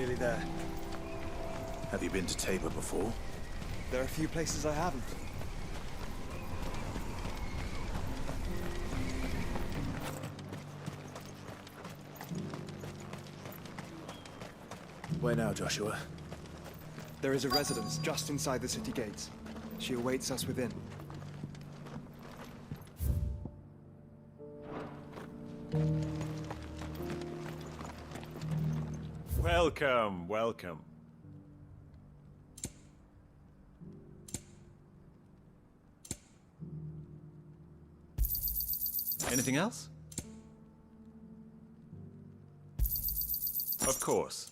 nearly there. Have you been to Tabor before? There are a few places I haven't. Where now, Joshua? There is a residence just inside the city gates. She awaits us within. Welcome, welcome. Anything else? Of course.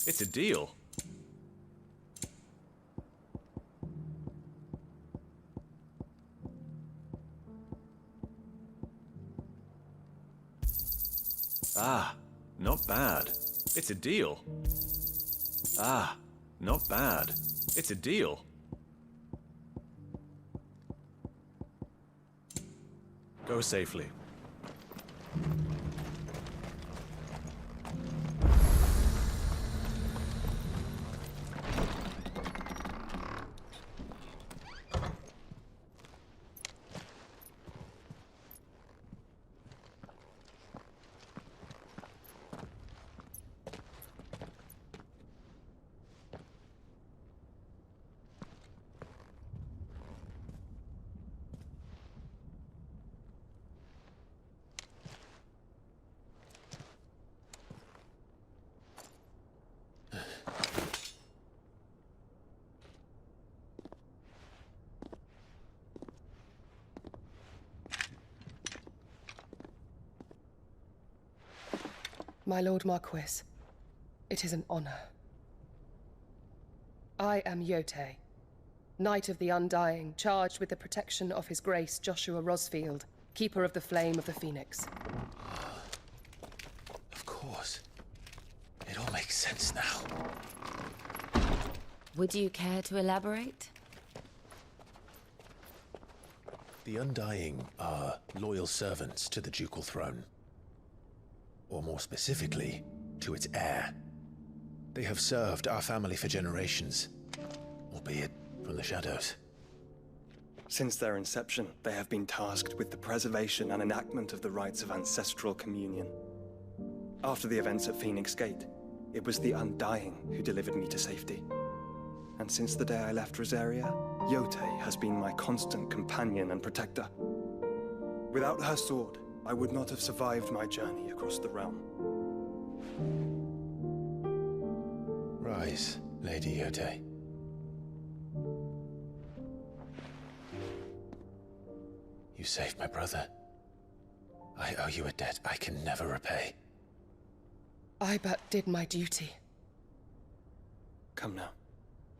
It's a deal. Ah, not bad. It's a deal. Ah, not bad. It's a deal. Go safely. My Lord Marquis, it is an honor. I am Yotei, Knight of the Undying, charged with the protection of His Grace Joshua Rosfield, Keeper of the Flame of the Phoenix. Of course. It all makes sense now. Would you care to elaborate? The Undying are loyal servants to the ducal throne. Or more specifically, to its heir. They have served our family for generations, albeit from the shadows. Since their inception, they have been tasked with the preservation and enactment of the rites of ancestral communion. After the events at Phoenix Gate, it was the Undying who delivered me to safety. And since the day I left Rosaria, Yotei has been my constant companion and protector. Without her sword, I would not have survived my journey across the realm. Rise, Lady Yotei. You saved my brother. I owe you a debt I can never repay. I but did my duty. Come now.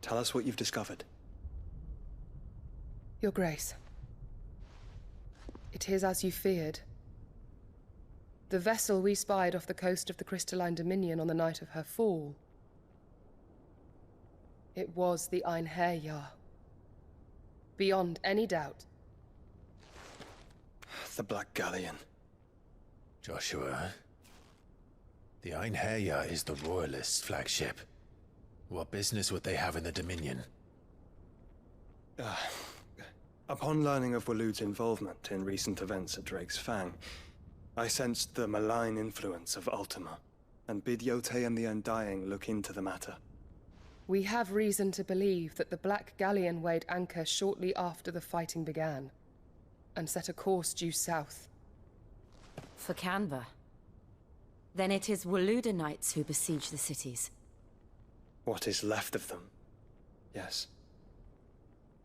Tell us what you've discovered. Your Grace. It is as you feared. The vessel we spied off the coast of the Crystalline Dominion on the night of her fall. It was the Einherjar. Beyond any doubt. The Black Galleon. Joshua, the Einherjar is the Royalists' flagship. What business would they have in the Dominion? Upon learning of Waloed's involvement in recent events at Drake's Fang, I sensed the malign influence of Ultima, and bid Yotei and the Undying look into the matter. We have reason to believe that the Black Galleon weighed anchor shortly after the fighting began, and set a course due south. For Canva. Then it is Waloed Knights who besiege the cities. What is left of them, yes.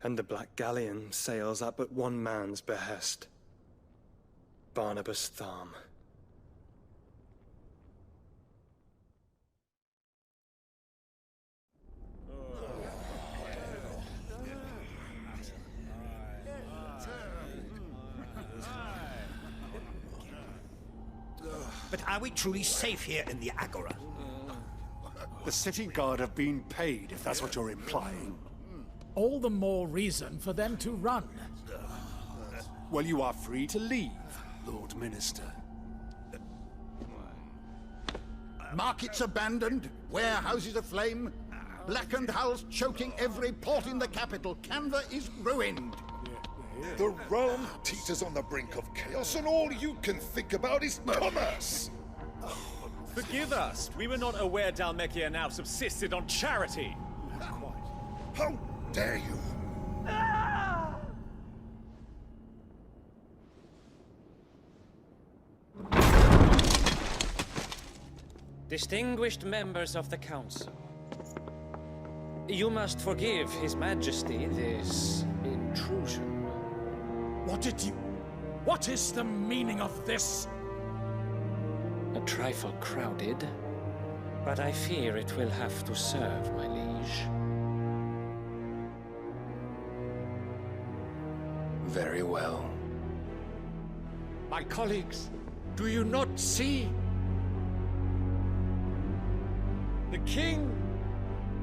And the Black Galleon sails at but one man's behest. Barnabas Tharm. But are we truly safe here in the Agora? The city guard have been paid, if that's what you're implying. All the more reason for them to run. Well, you are free to leave, Lord Minister. Markets abandoned, warehouses aflame, blackened hulls choking every port in the capital. Canva is ruined. The realm teeters on the brink of chaos, and all you can think about is commerce! Forgive us! We were not aware Dhalmekia now subsisted on charity! How dare you! Distinguished members of the Council, you must forgive His Majesty this intrusion. What is the meaning of this? A trifle crowded, but I fear it will have to serve, my liege. Very well. My colleagues, do you not see? The King!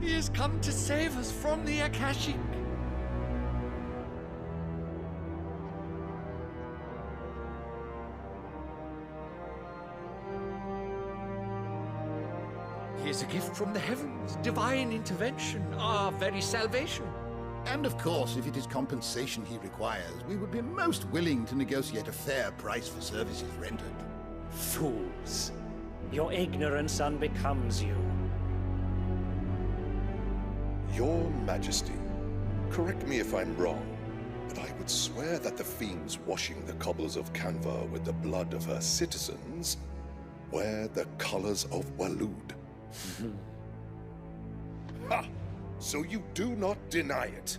He has come to save us from the Akashic! He is a gift from the heavens, divine intervention, our very salvation. And of course, if it is compensation he requires, we would be most willing to negotiate a fair price for services rendered. Fools! Your ignorance unbecomes you. Your Majesty, correct me if I'm wrong, but I would swear that the fiends washing the cobbles of Canva with the blood of her citizens wear the colors of Waloed. Ha! So you do not deny it.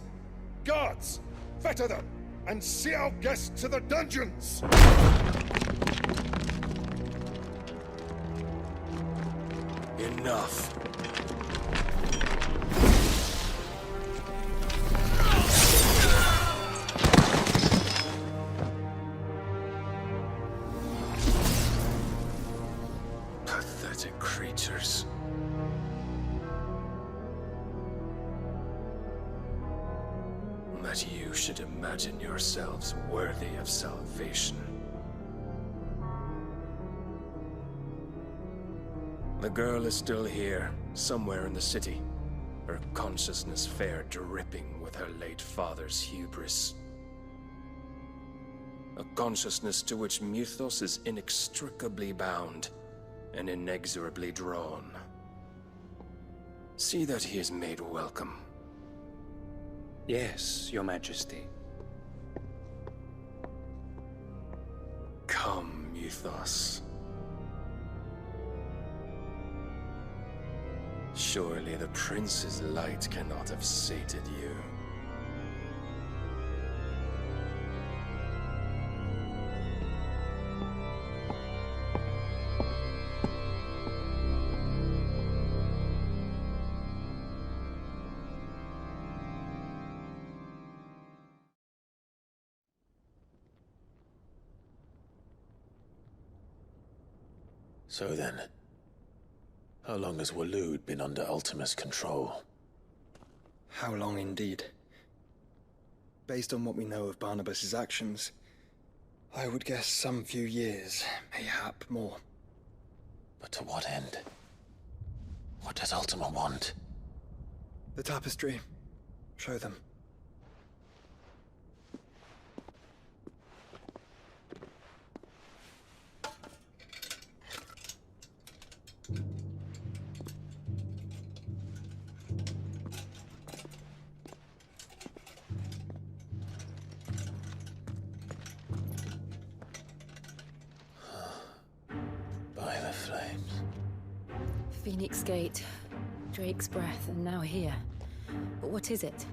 Guards, fetter them, and see our guests to the dungeons! Enough. Pathetic creatures. That you should imagine yourselves worthy of salvation. The girl is still here, somewhere in the city, her consciousness fair dripping with her late father's hubris. A consciousness to which Mythos is inextricably bound and inexorably drawn. See that he is made welcome. Yes, Your Majesty. Come, Mythos. Surely the Prince's light cannot have sated you. So then, how long has Waloed been under Ultima's control? How long indeed? Based on what we know of Barnabas's actions, I would guess some few years, mayhap more. But to what end? What does Ultima want? The tapestry. Show them. By the flames. Phoenix Gate, Drake's Breath, and now here. But what is it?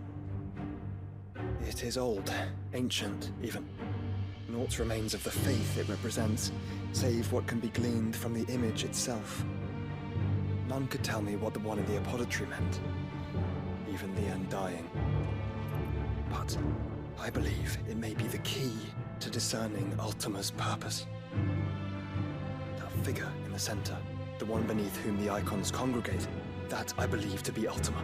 It is old, ancient, even. Naught remains of the faith it represents, save what can be gleaned from the image itself. None could tell me what the one in the apothecary meant, even the Undying. But I believe it may be the key to discerning Ultima's purpose. That figure in the center, the one beneath whom the icons congregate, that I believe to be Ultima.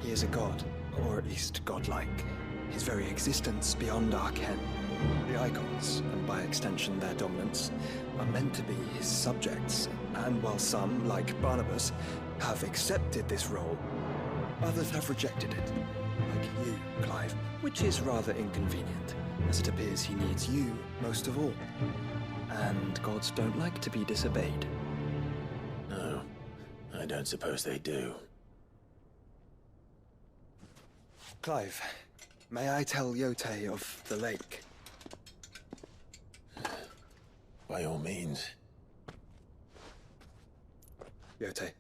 He is a god, or at least godlike, his very existence beyond our ken. The icons, and by extension their dominance, are meant to be his subjects, and while some, like Barnabas, have accepted this role, others have rejected it, like you, Clive, which is rather inconvenient, as it appears he needs you most of all. And gods don't like to be disobeyed. No, I don't suppose they do. Clive, may I tell Yote of the lake? By all means. Yote,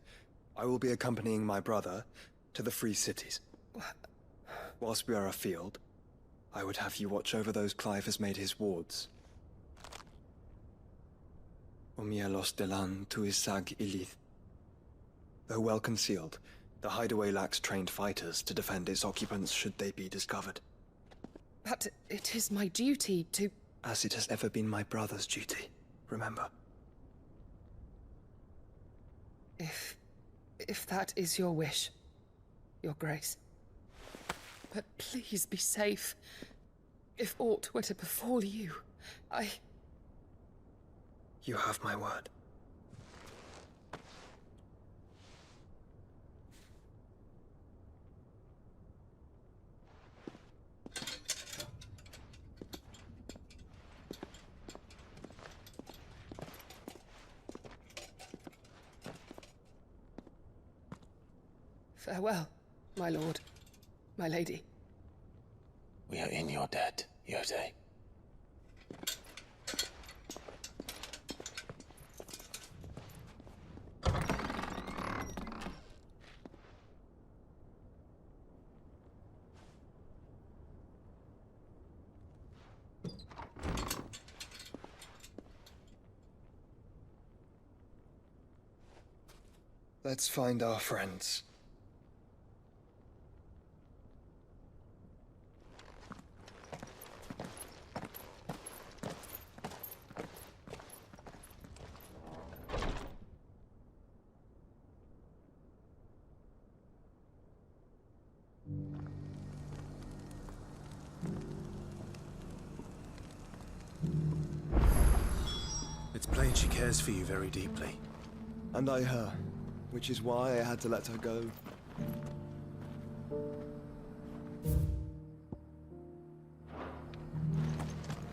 I will be accompanying my brother to the Free Cities. Whilst we are afield, I would have you watch over those Clive has made his wards. Omielos delan tuisag ilith. Though well concealed, the hideaway lacks trained fighters to defend its occupants should they be discovered. But it is my duty to... As it has ever been my brother's duty, remember. If that is your wish, Your Grace. But please be safe. If aught were to befall you, You have my word. Farewell, my lord, my lady. We are in your debt, Yote. Let's find our friends. It's plain she cares for you very deeply. And I her, which is why I had to let her go.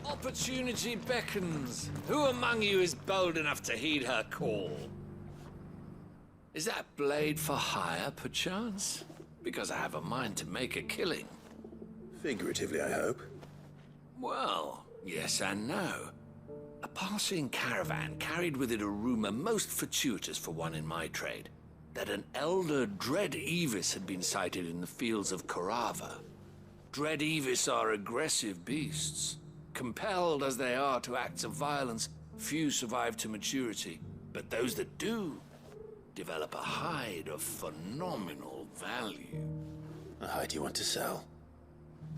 Opportunity beckons. Who among you is bold enough to heed her call? Is that blade for hire, perchance? Because I have a mind to make a killing. Figuratively, I hope. Well, yes and no. A passing caravan carried with it a rumor most fortuitous for one in my trade, that an elder Dread Evis had been sighted in the fields of Carava. Dread Evis are aggressive beasts. Compelled as they are to acts of violence, few survive to maturity, but those that do develop a hide of phenomenal value. A hide you want to sell?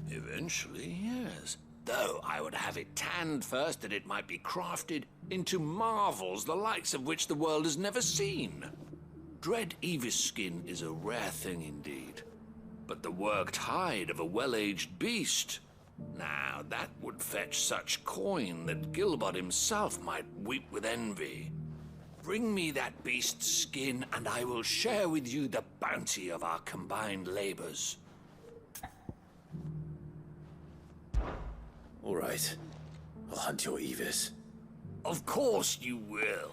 Eventually, yes. Though I would have it tanned first that it might be crafted into marvels the likes of which the world has never seen. Dread Evis skin is a rare thing indeed. But the worked hide of a well-aged beast, now that would fetch such coin that Gilbert himself might weep with envy. Bring me that beast's skin and I will share with you the bounty of our combined labors. All right. I'll hunt your Evis. Of course you will.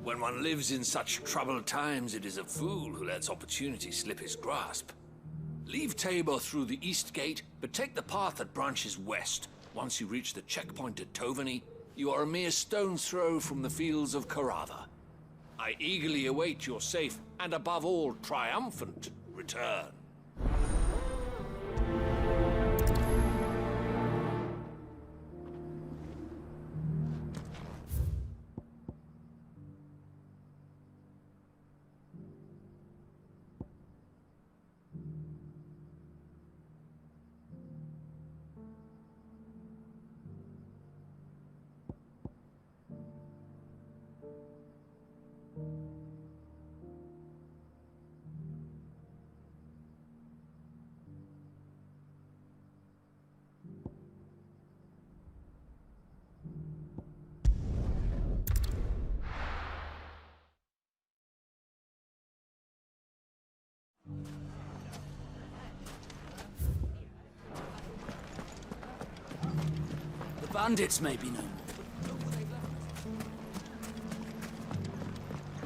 When one lives in such troubled times, it is a fool who lets opportunity slip his grasp. Leave Tabor through the east gate, but take the path that branches west. Once you reach the checkpoint at Tovany, you are a mere stone's throw from the fields of Carava. I eagerly await your safe, and above all, triumphant return. bandits may be no more.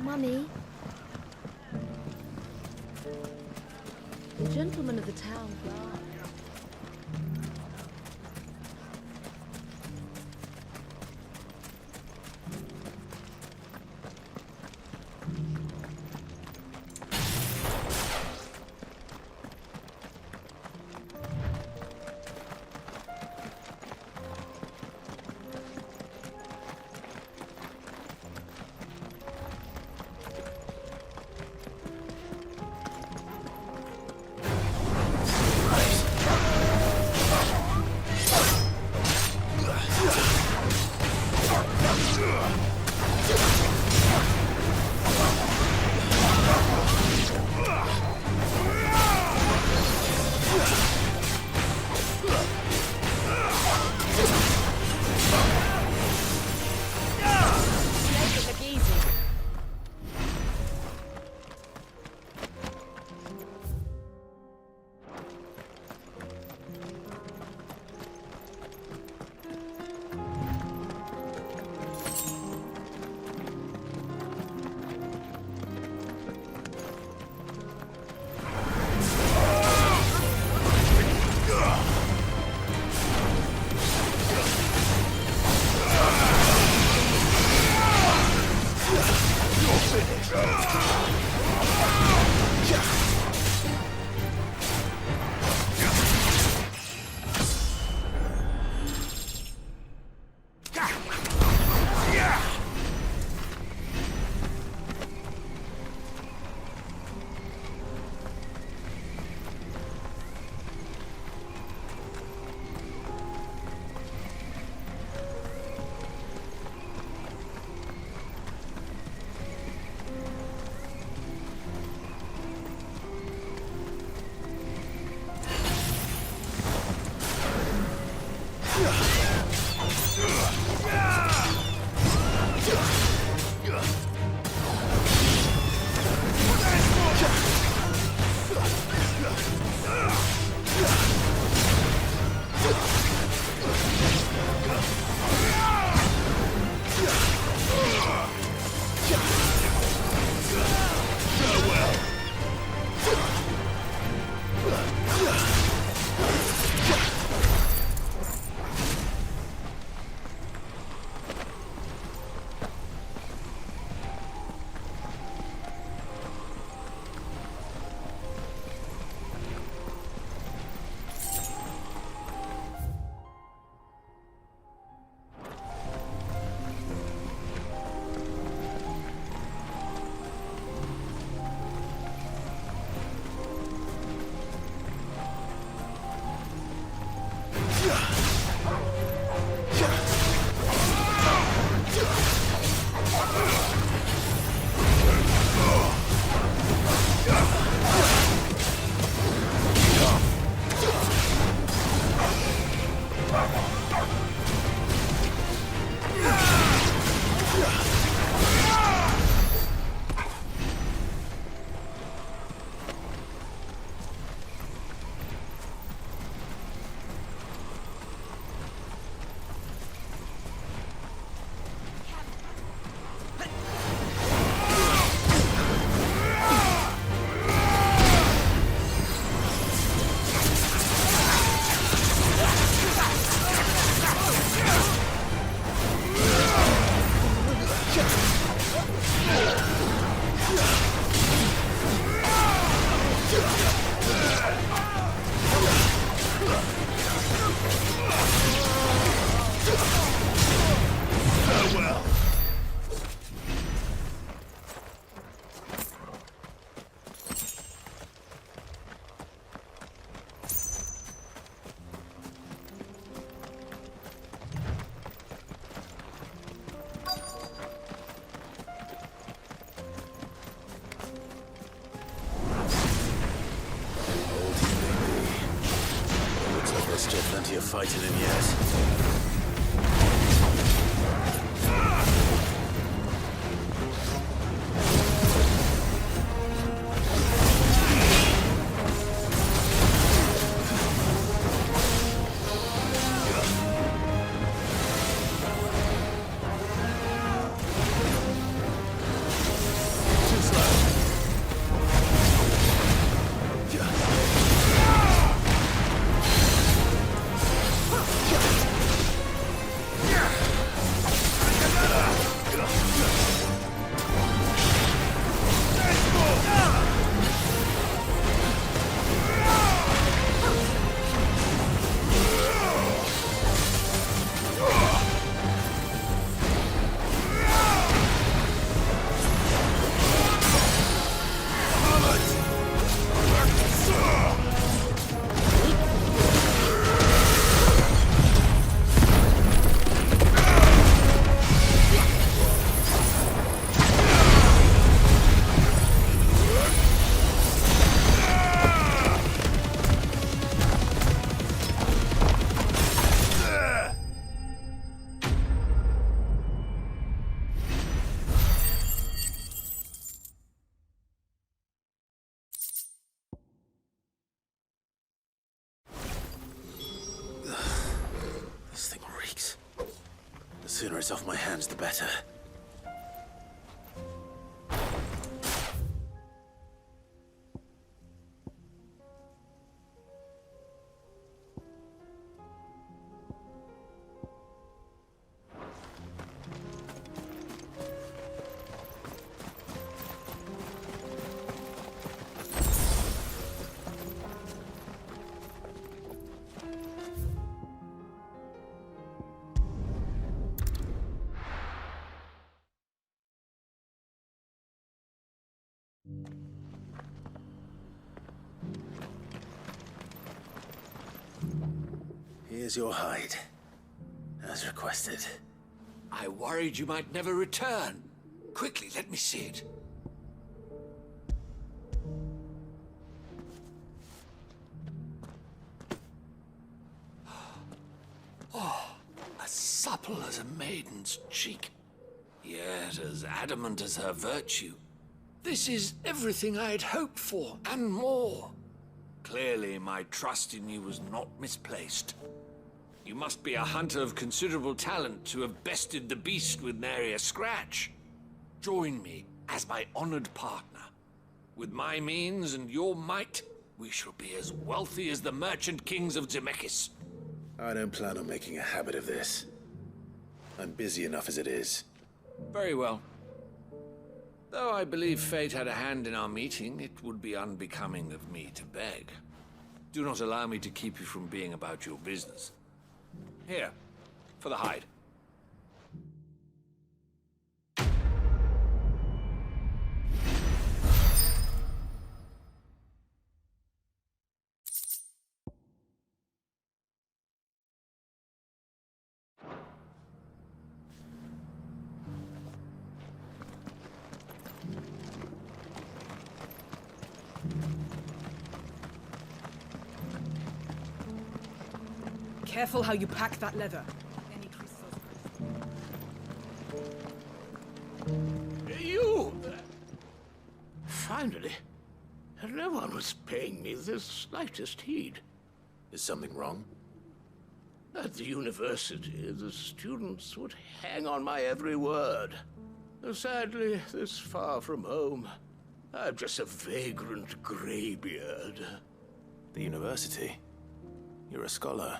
Mummy. The gentlemen of the town guard. Plenty of fighting in yet. hands, the better. Here's your hide, as requested. I worried you might never return. Quickly, let me see it. Oh, as supple as a maiden's cheek, yet as adamant as her virtue. This is everything I had hoped for, and more. Clearly, my trust in you was not misplaced. You must be a hunter of considerable talent to have bested the beast with nary a scratch. Join me as my honored partner. With my means and your might, we shall be as wealthy as the merchant kings of Zemeckis. I don't plan on making a habit of this. I'm busy enough as it is. Very well. Though I believe fate had a hand in our meeting, it would be unbecoming of me to beg. Do not allow me to keep you from being about your business. Here, for the hide. Careful how you pack that leather. You! Finally. No one was paying me the slightest heed. Is something wrong? At the university, the students would hang on my every word. Sadly, this far from home, I'm just a vagrant graybeard. The university? You're a scholar.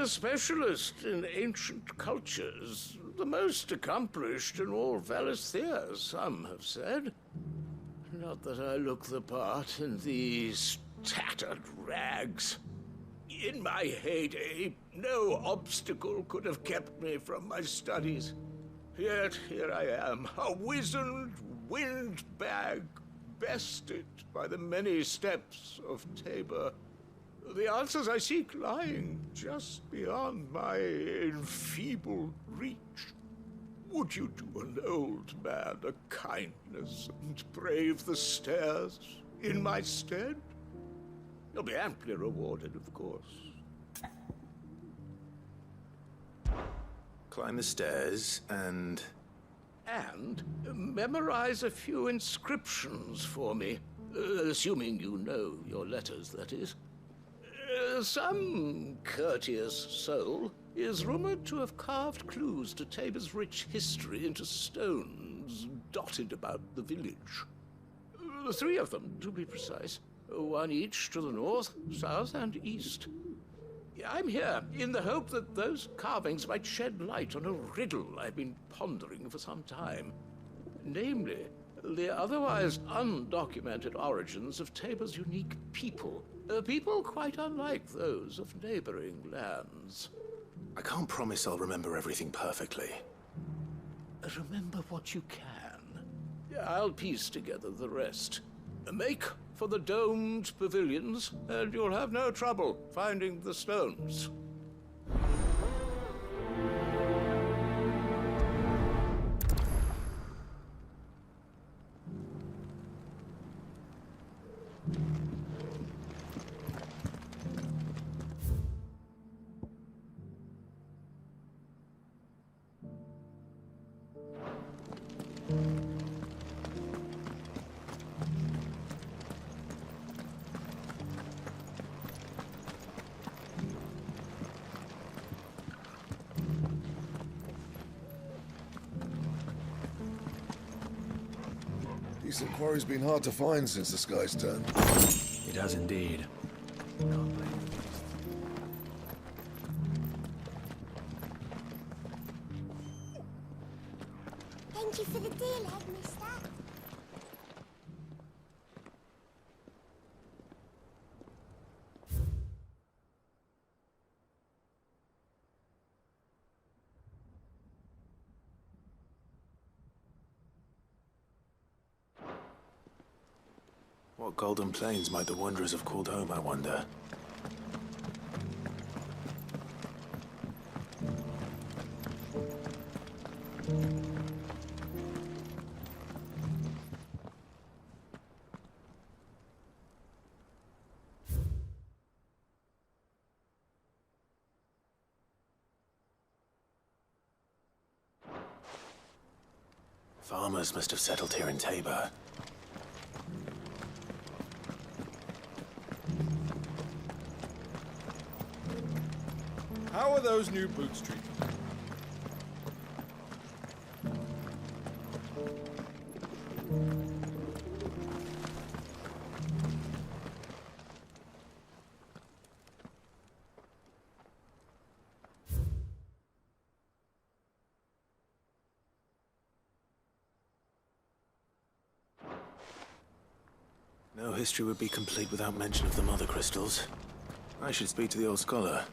A specialist in ancient cultures. The most accomplished in all Valisthea, some have said. Not that I look the part in these tattered rags. In my heyday, no obstacle could have kept me from my studies. Yet here I am, a wizened windbag, bested by the many steps of Tabor. The answers I seek lying just beyond my enfeebled reach. Would you do an old man a kindness and brave the stairs in my stead? You'll be amply rewarded, of course. Climb the stairs and... And memorize a few inscriptions for me. Assuming you know your letters, that is. Some courteous soul is rumored to have carved clues to Tabor's rich history into stones dotted about the village. 3 of them, to be precise. 1 each to the north, south, and east. I'm here in the hope that those carvings might shed light on a riddle I've been pondering for some time. Namely, the otherwise undocumented origins of Tabor's unique people. People quite unlike those of neighboring lands. I can't promise I'll remember everything perfectly. Remember what you can. I'll piece together the rest. Make for the domed pavilions, and you'll have no trouble finding the stones. Decent quarry's been hard to find since the sky's turned. It has indeed. Can't blame you. Thank you for the deal, Headmister. What golden plains might the Wanderers have called home, I wonder? Farmers must have settled here in Tabor. How are those new boots treated? No history would be complete without mention of the Mother Crystals. I should speak to the old scholar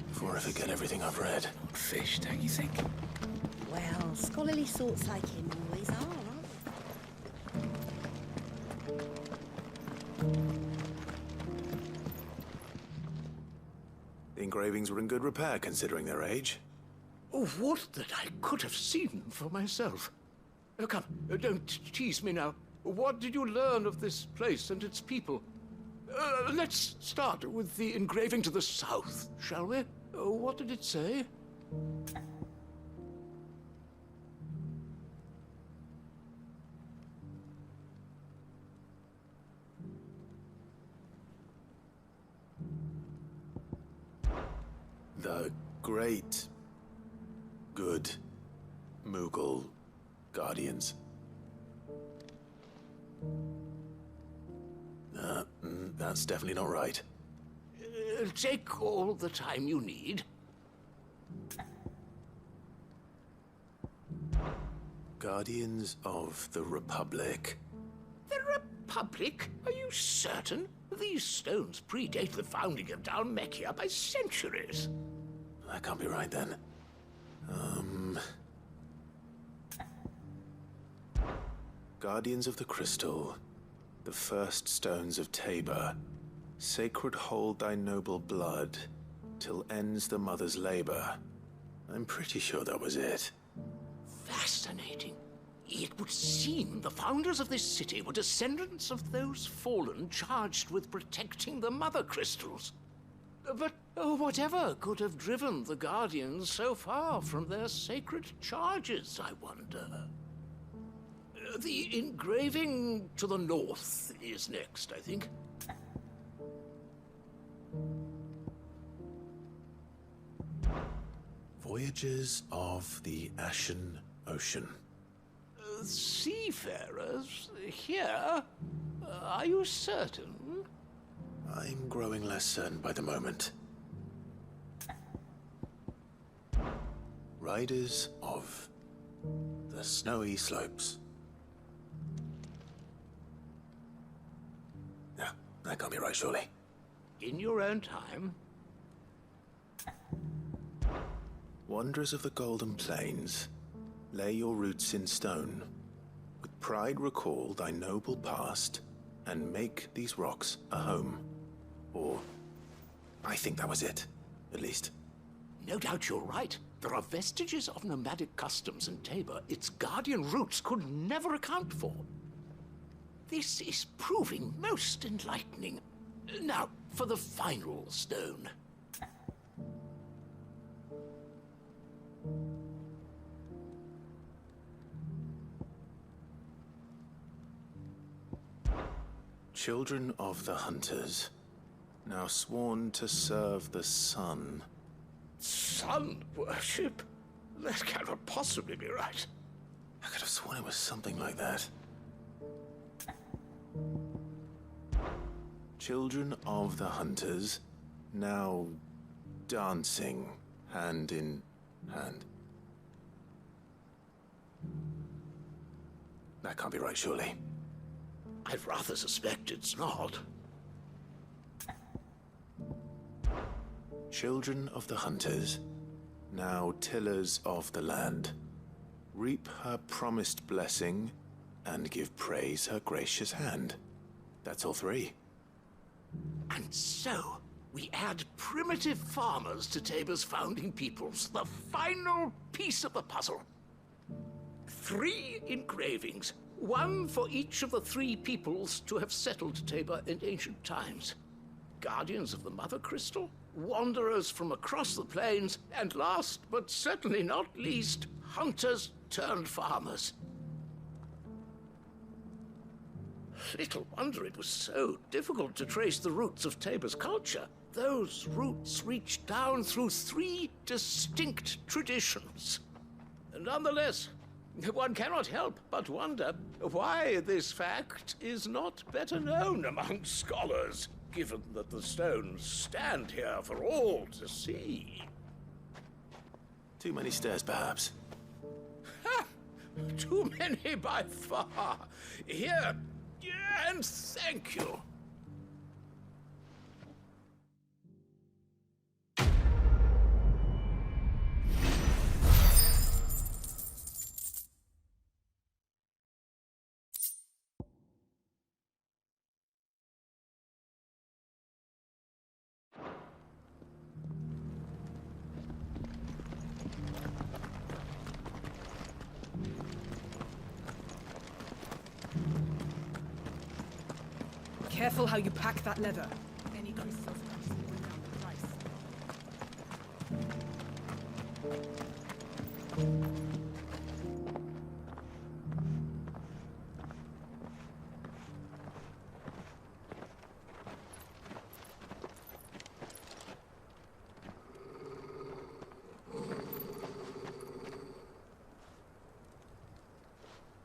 before I forget everything I've read. Fish, don't you think? Well, scholarly sorts like him always are, aren't The engravings were in good repair considering their age. Oh, would that I could have seen them for myself. Come, don't tease me now. What did you learn of this place and its people? Let's start with the engraving to the south, shall we? What did it say? The great, good Moogle Guardians. That's definitely not right. Take all the time you need. Guardians of the Republic. The Republic? Are you certain? These stones predate the founding of Dhalmekia by centuries. That can't be right, then. Guardians of the Crystal. The first stones of Tabor. Sacred hold thy noble blood, till ends the mother's labor. I'm pretty sure that was it. Fascinating. It would seem the founders of this city were descendants of those fallen charged with protecting the Mother Crystals. But whatever could have driven the Guardians so far from their sacred charges, I wonder? The engraving to the north is next, I think. Voyages of the Ashen Ocean. Seafarers here? Are you certain? I'm growing less certain by the moment. Riders of the Snowy Slopes. No, that can't be right, surely. In your own time. Wanderers of the Golden Plains, lay your roots in stone. With pride recall thy noble past, and make these rocks a home. Or, I think that was it, at least. No doubt you're right. There are vestiges of nomadic customs in Tabor its guardian roots could never account for. This is proving most enlightening. Now, for the final stone. Children of the Hunters, now sworn to serve the sun. Sun worship? That cannot possibly be right. I could have sworn it was something like that. Children of the Hunters, now dancing hand in hand. That can't be right, surely. I'd rather suspect it's not. Children of the Hunters, now tillers of the land, reap her promised blessing and give praise her gracious hand. That's all three. And so, we add primitive farmers to Tabor's founding peoples, the final piece of the puzzle. 3 engravings, one for each of the 3 peoples to have settled Tabor in ancient times. Guardians of the Mother Crystal, wanderers from across the plains, and last but certainly not least, hunters turned farmers. Little wonder it was so difficult to trace the roots of Tabor's culture. Those roots reach down through 3 distinct traditions. Nonetheless, one cannot help but wonder why this fact is not better known among scholars, given that the stones stand here for all to see. Too many stairs, perhaps. Ha! Too many by far. Here, and thank you. Careful how you pack that leather. Any crystals will bring down the price.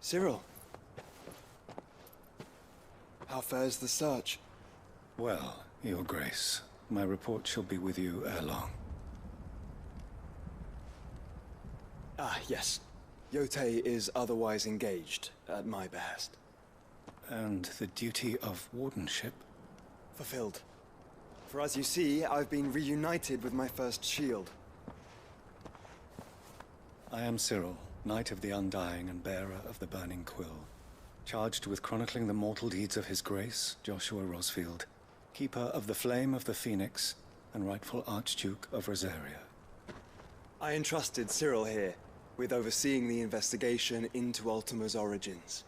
Cyril. How fares the search? Well, Your Grace, my report shall be with you ere long. Ah, yes. Yotei is otherwise engaged, at my behest. And the duty of wardenship? Fulfilled. For as you see, I've been reunited with my first shield. I am Cyril, Knight of the Undying and bearer of the Burning Quill, charged with chronicling the mortal deeds of His Grace, Joshua Rosfield, Keeper of the Flame of the Phoenix, and rightful Archduke of Rosaria. I entrusted Cyril here with overseeing the investigation into Ultima's origins.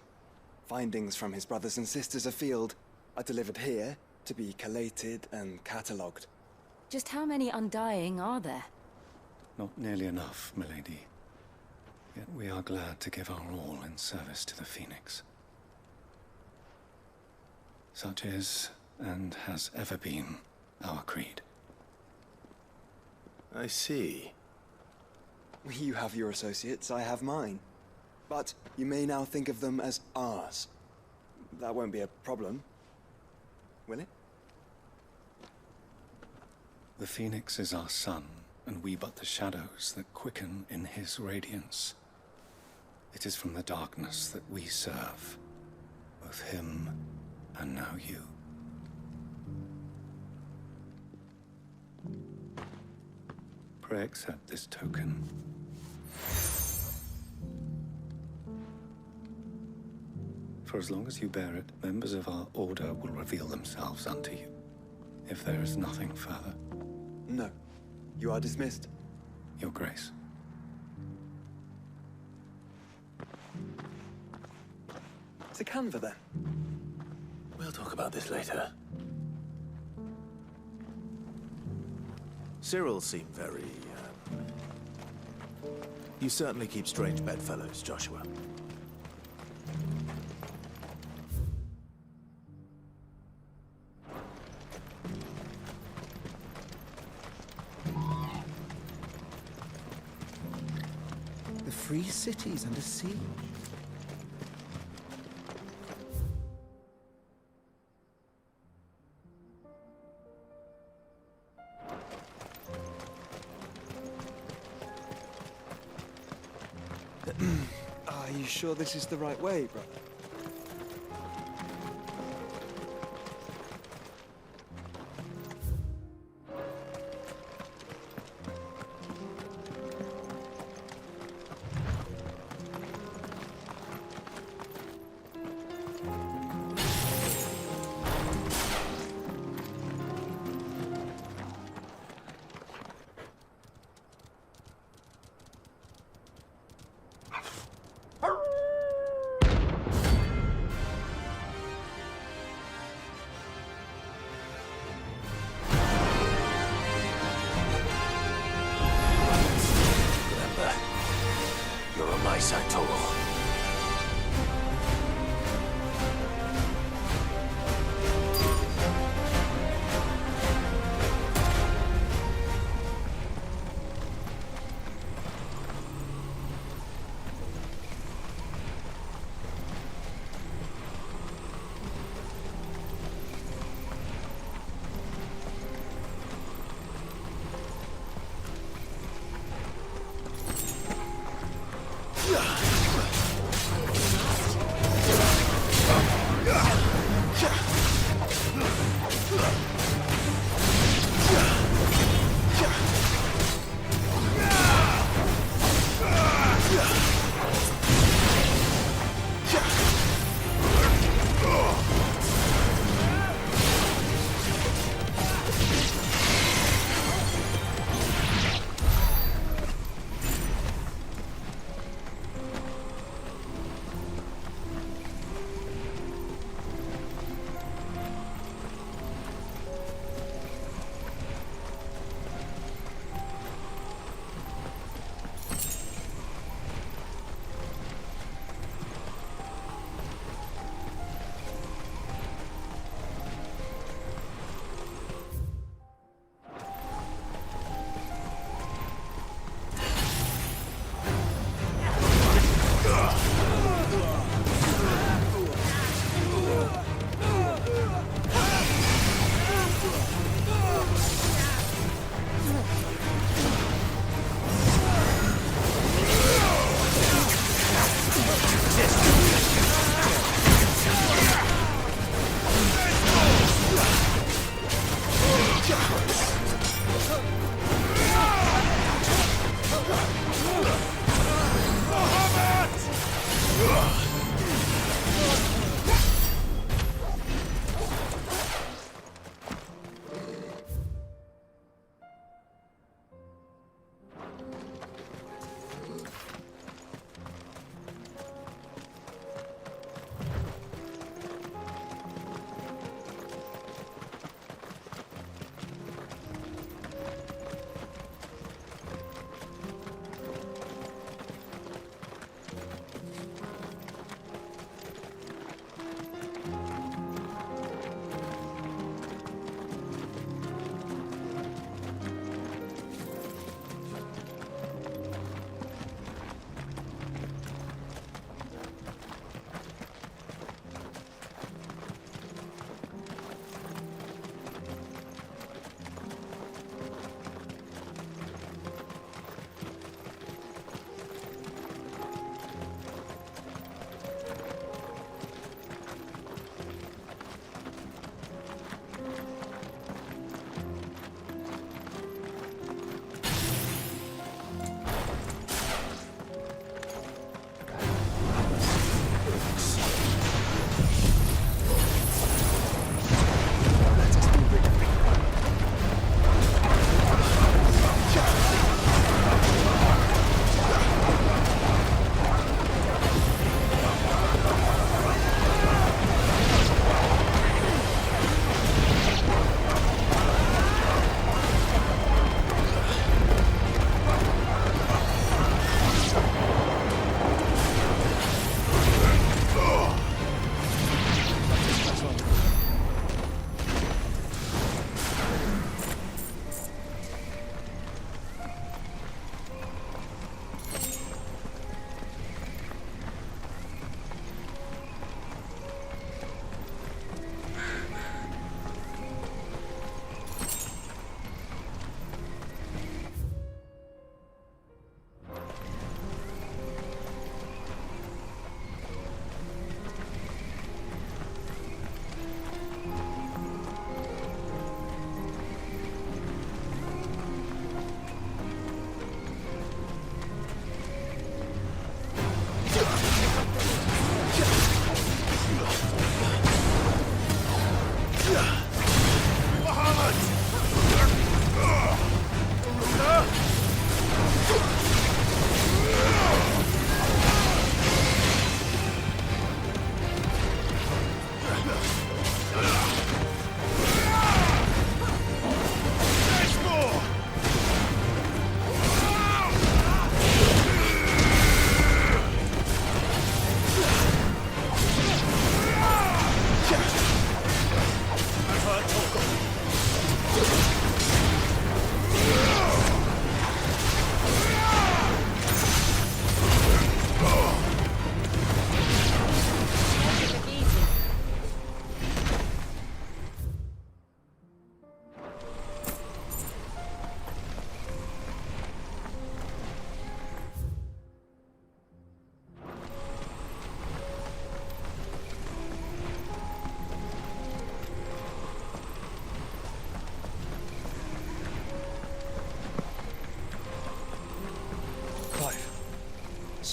Findings from his brothers and sisters afield are delivered here to be collated and catalogued. Just how many Undying are there? Not nearly enough, milady. Yet we are glad to give our all in service to the Phoenix. Such is, and has ever been, our creed. I see. You have your associates, I have mine. But you may now think of them as ours. That won't be a problem, will it? The Phoenix is our sun, and we but the shadows that quicken in his radiance. It is from the darkness that we serve, both him and now you. Pray accept this token. For as long as you bear it, members of our order will reveal themselves unto you. If there is nothing further. No. You are dismissed. Your Grace. To Canva, then. We'll talk about this later. Cyril seemed very, You certainly keep strange bedfellows, Joshua. The free cities under siege. Are you sure this is the right way, brother?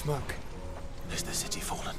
Smoke. Is the city fallen?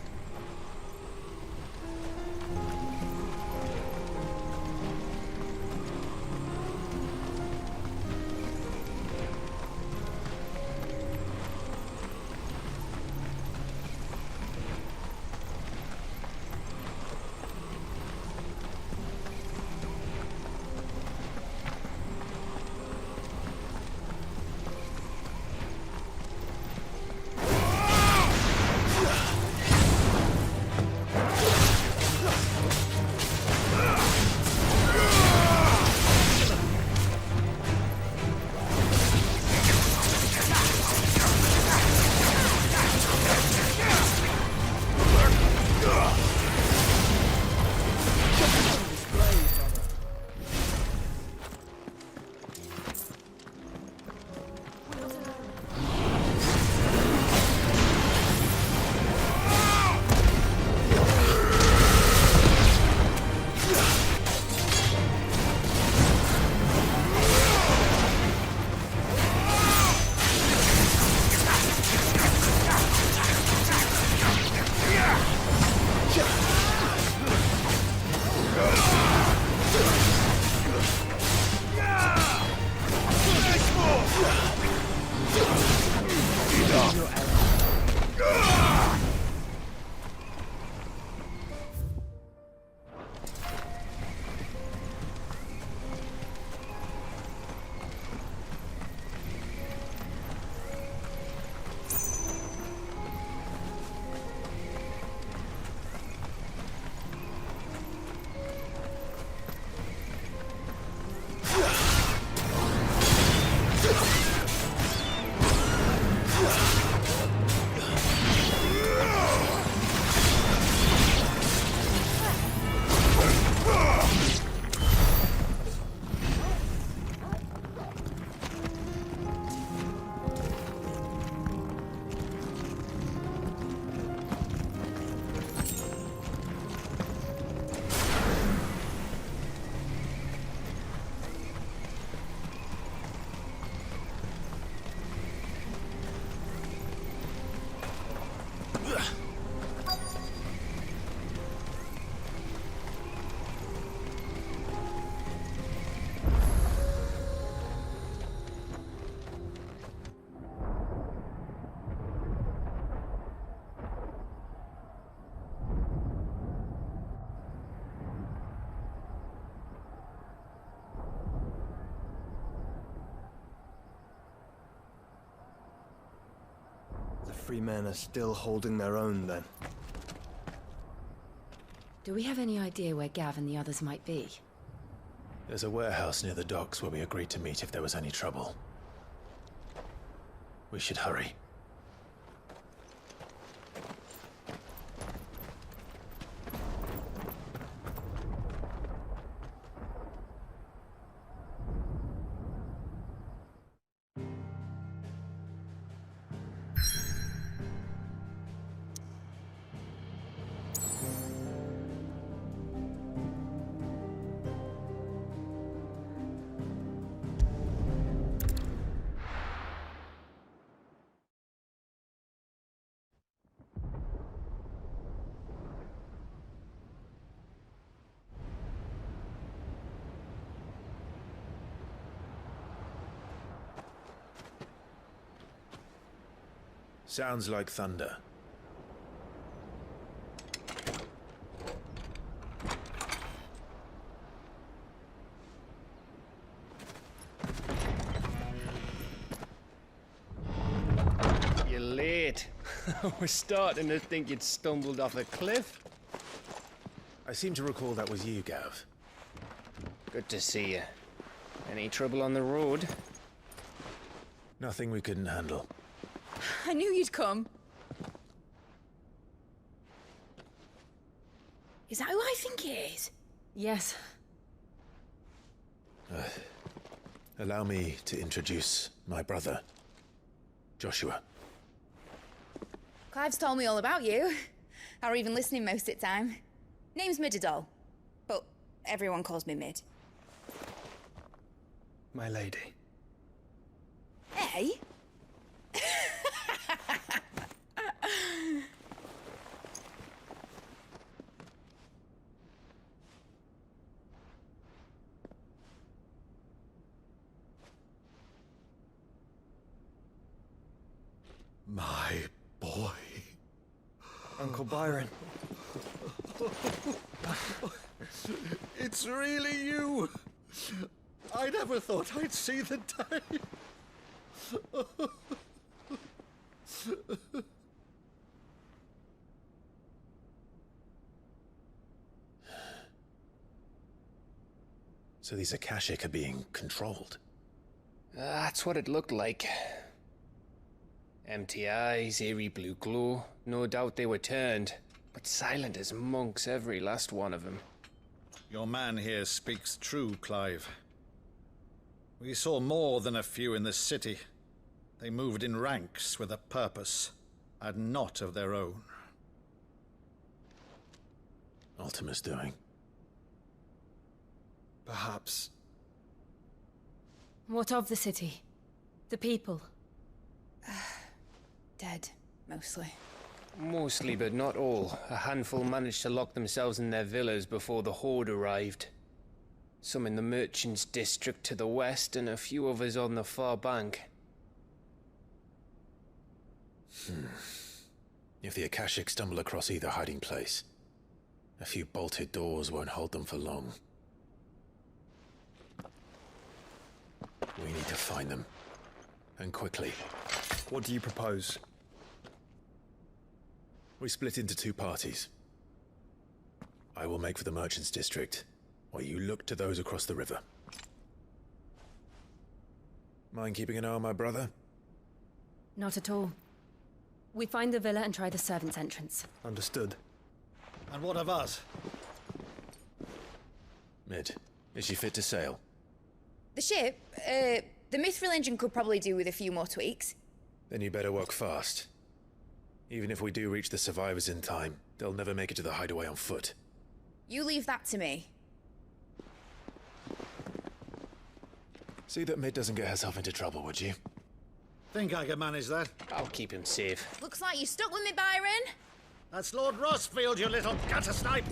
Free men are still holding their own, then. Do we have any idea where Gav and the others might be? There's a warehouse near the docks where we agreed to meet if there was any trouble. We should hurry. Sounds like thunder. You're late. We're starting to think you'd stumbled off a cliff. I seem to recall that was you, Gav. Good to see you. Any trouble on the road? Nothing we couldn't handle. I knew you'd come. Is that who I think it is? Yes. Allow me to introduce my brother, Joshua. Clive's told me all about you. Or even listening most of the time. Name's Midadol, but everyone calls me Mid. My lady. Hey? My boy. Uncle Byron. It's really you. I never thought I'd see the day. So these Akashic are being controlled? That's what it looked like. Empty eyes, eerie blue glow. No doubt they were turned, but silent as monks, every last one of them. Your man here speaks true, Clive. We saw more than a few in the city. They moved in ranks with a purpose, and not of their own. Ultima's doing. Perhaps. What of the city? The people? Dead, mostly. Mostly, but not all. A handful managed to lock themselves in their villas before the Horde arrived. Some in the Merchants' District to the west, and a few others on the far bank. If the Akashic stumble across either hiding place, a few bolted doors won't hold them for long. We need to find them. And quickly. What do you propose? We split into two parties. I will make for the Merchants' District, while you look to those across the river. Mind keeping an eye on my brother? Not at all. We find the villa and try the servants' entrance. Understood. And what of us? Mid, is she fit to sail? The ship, the Mithril engine could probably do with a few more tweaks. Then you better work fast. Even if we do reach the survivors in time, they'll never make it to the hideaway on foot. You leave that to me. See that Mid doesn't get herself into trouble, would you? Think I can manage that. I'll keep him safe. Looks like you stuck with me, Byron. That's Lord Rossfield, you little gutter snipe!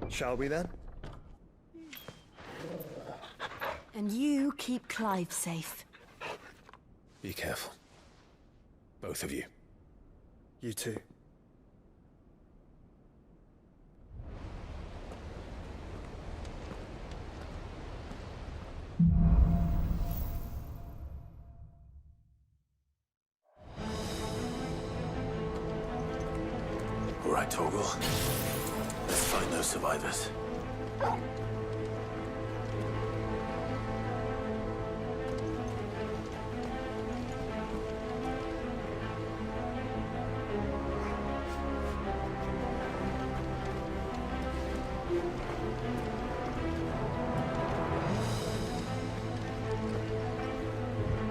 Shall we then? And you keep Clive safe. Be careful. Both of you. You too. All right, Torgal. Let's find those survivors.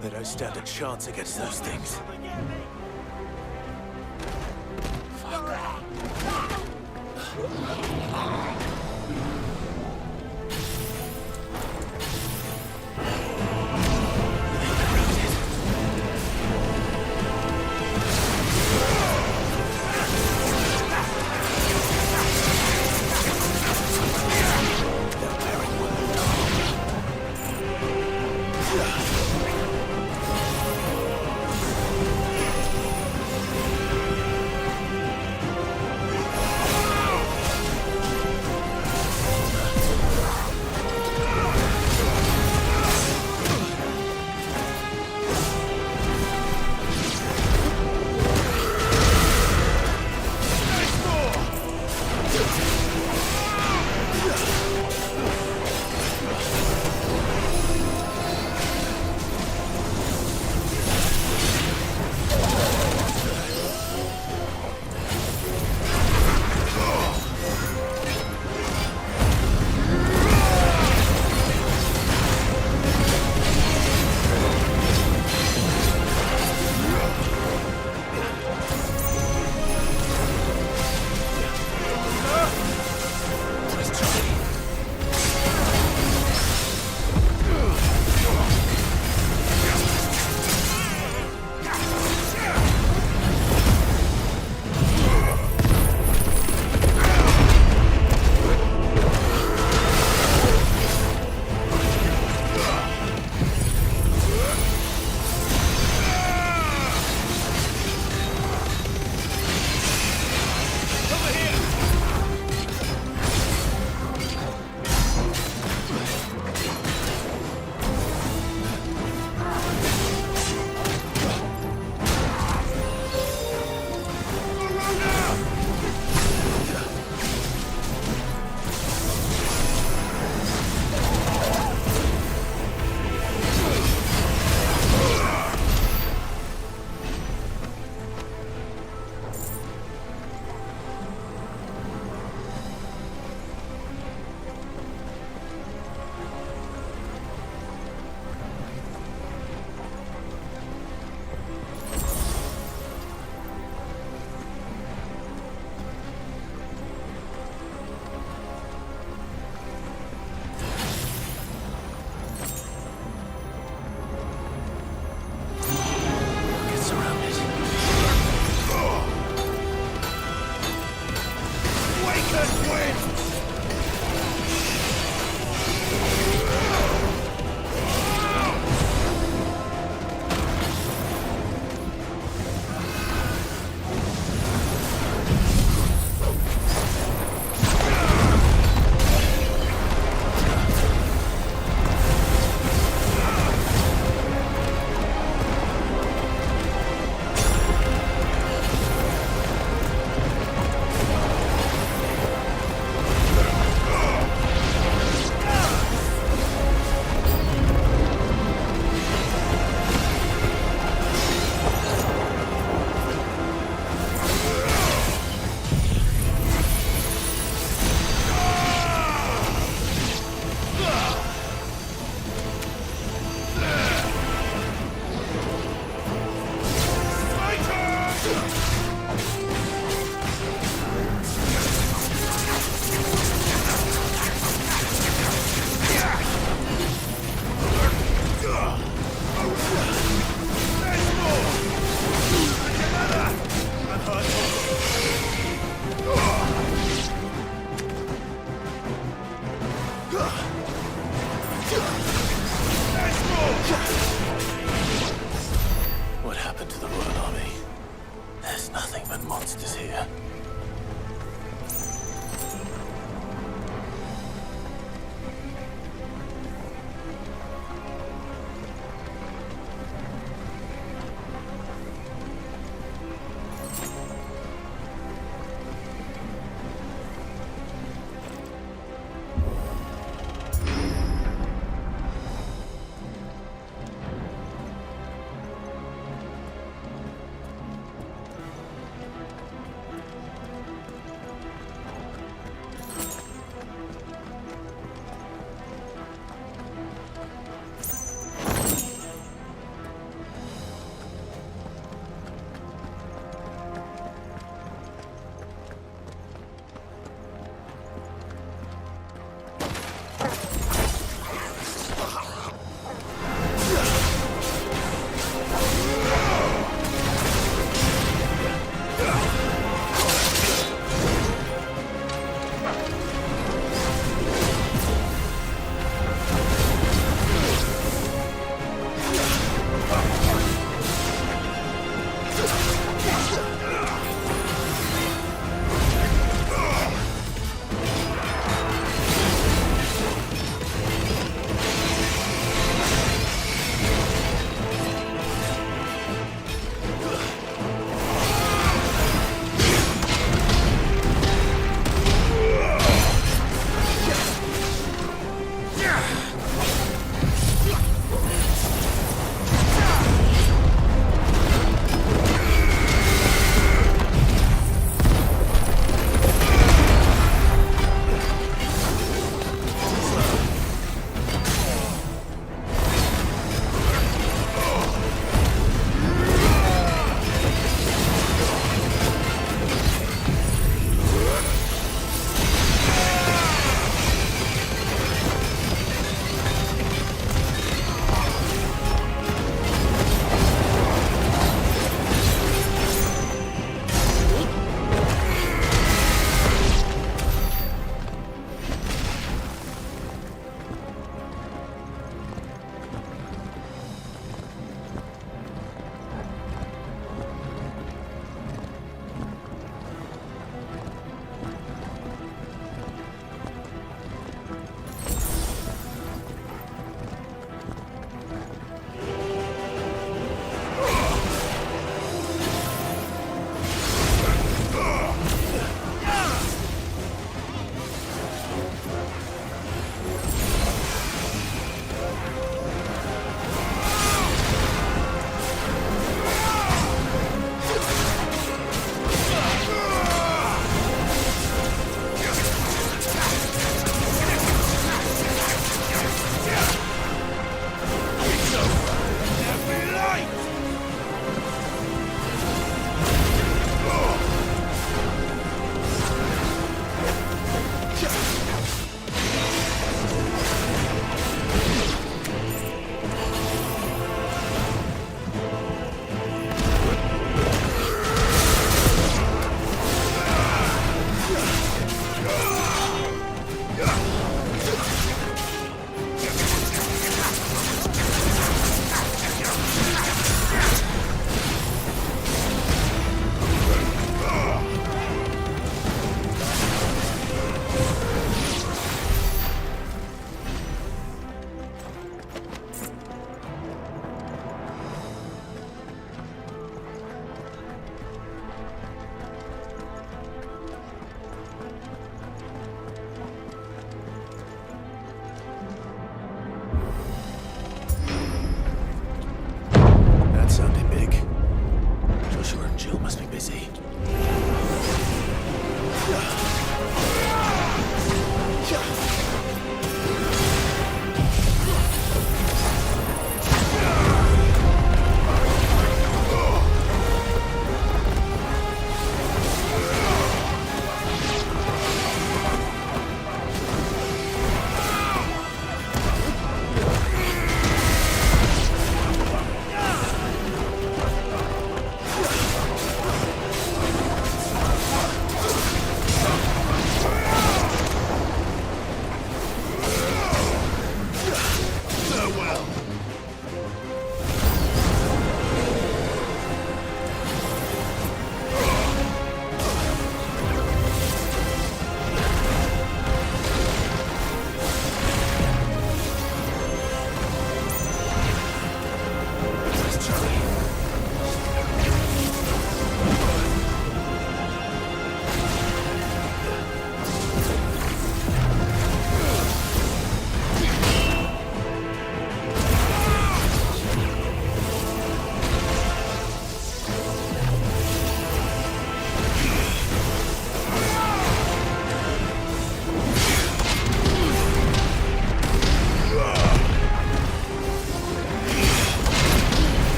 They don't stand a chance against those things. monsters here.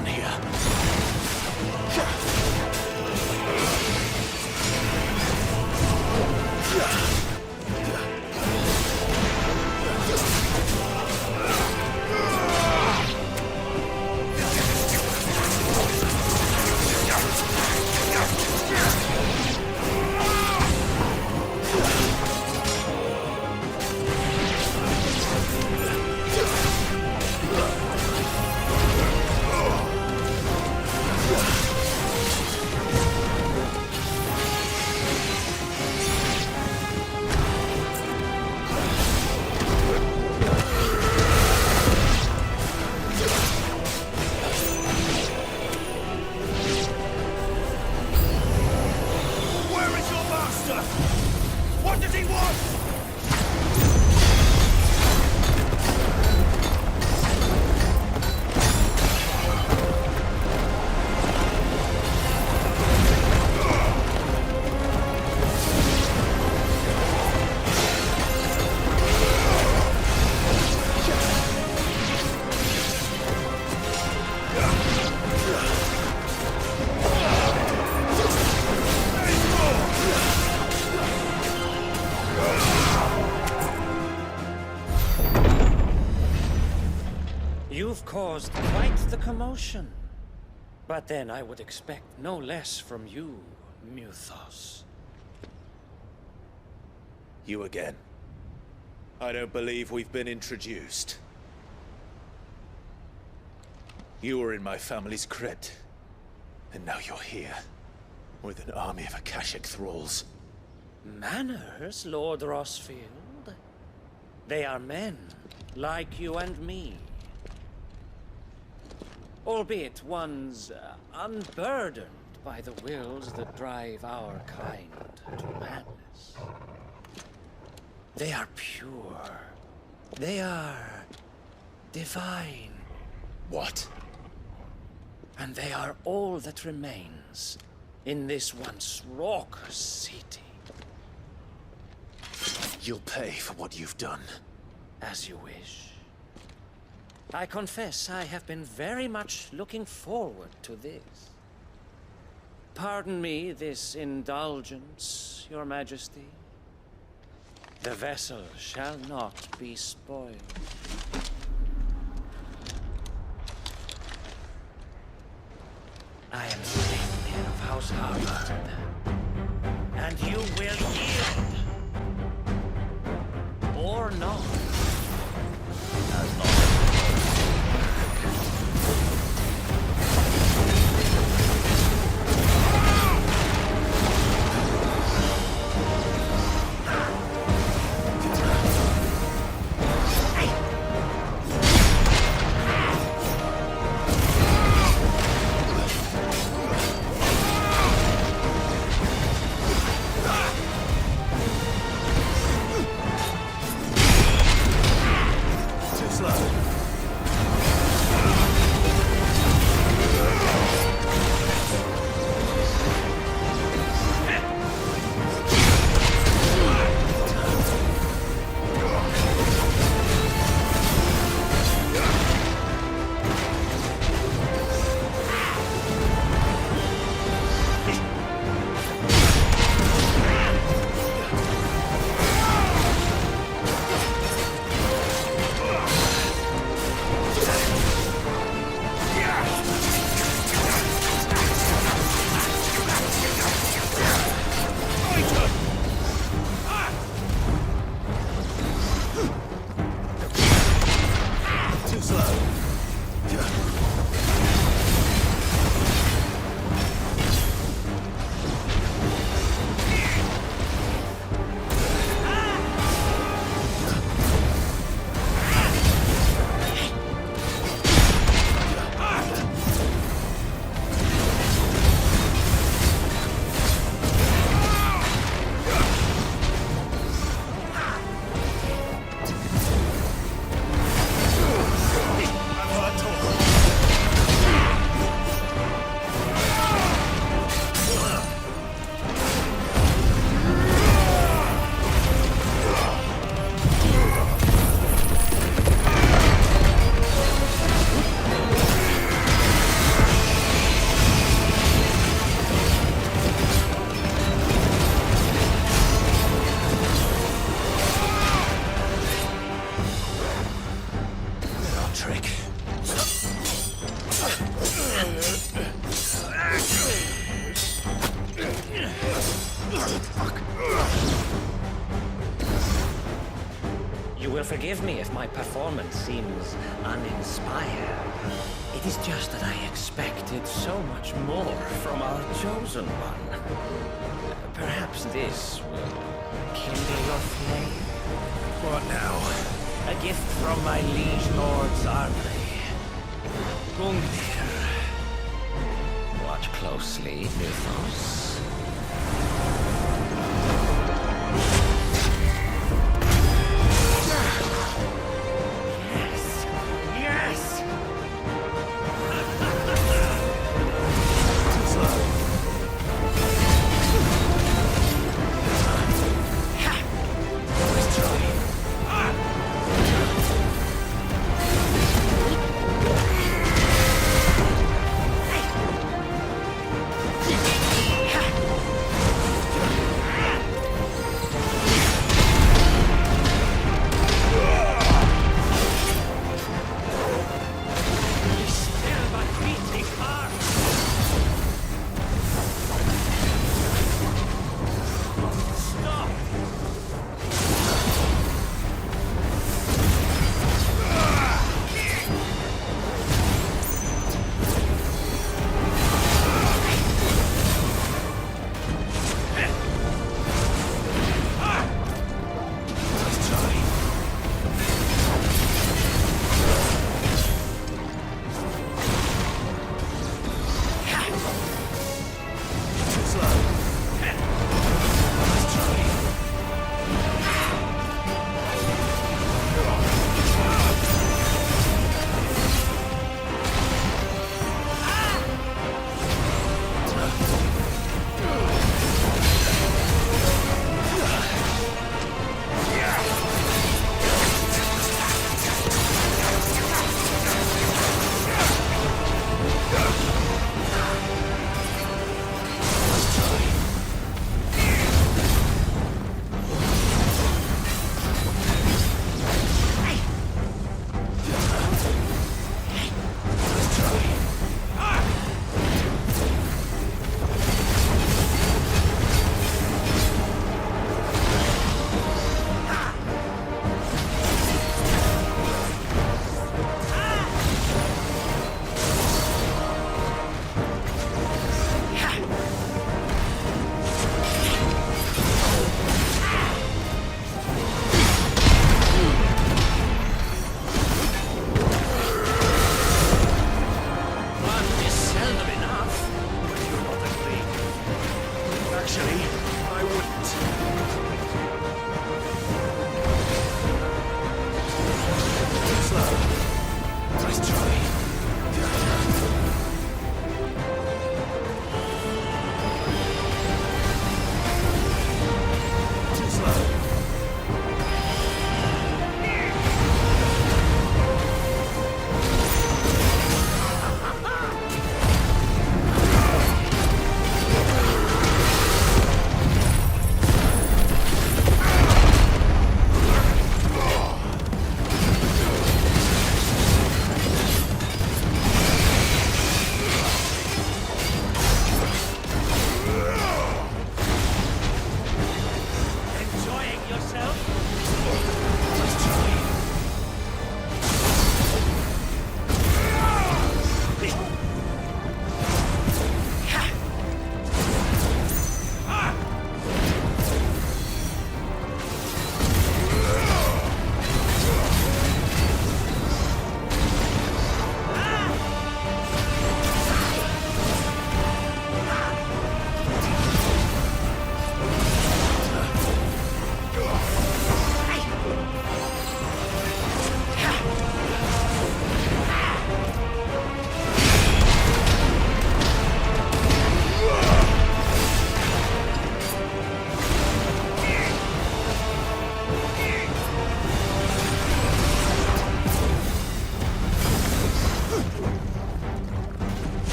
on here? What does he want? You've caused quite the commotion. But then I would expect no less from you, Muthos. You again. I don't believe we've been introduced. You were in my family's crypt, and now you're here, with an army of Akashic thralls. Manners, Lord Rosfield? They are men, like you and me. Albeit ones unburdened by the wills that drive our kind to madness. They are pure. They are divine. What? And they are all that remains in this once raucous city. You'll pay for what you've done. As you wish. I confess I have been very much looking forward to this. Pardon me this indulgence, Your Majesty. The vessel shall not be spoiled. I am King of House Harvard, and you will yield. Or not. As long Forgive me if my performance seems uninspired. It is just that I expected so much more from our chosen one. Perhaps this will kindle your flame. What now? A gift from my liege lord's armory. Gungnir. Watch closely, Nithos. Ha!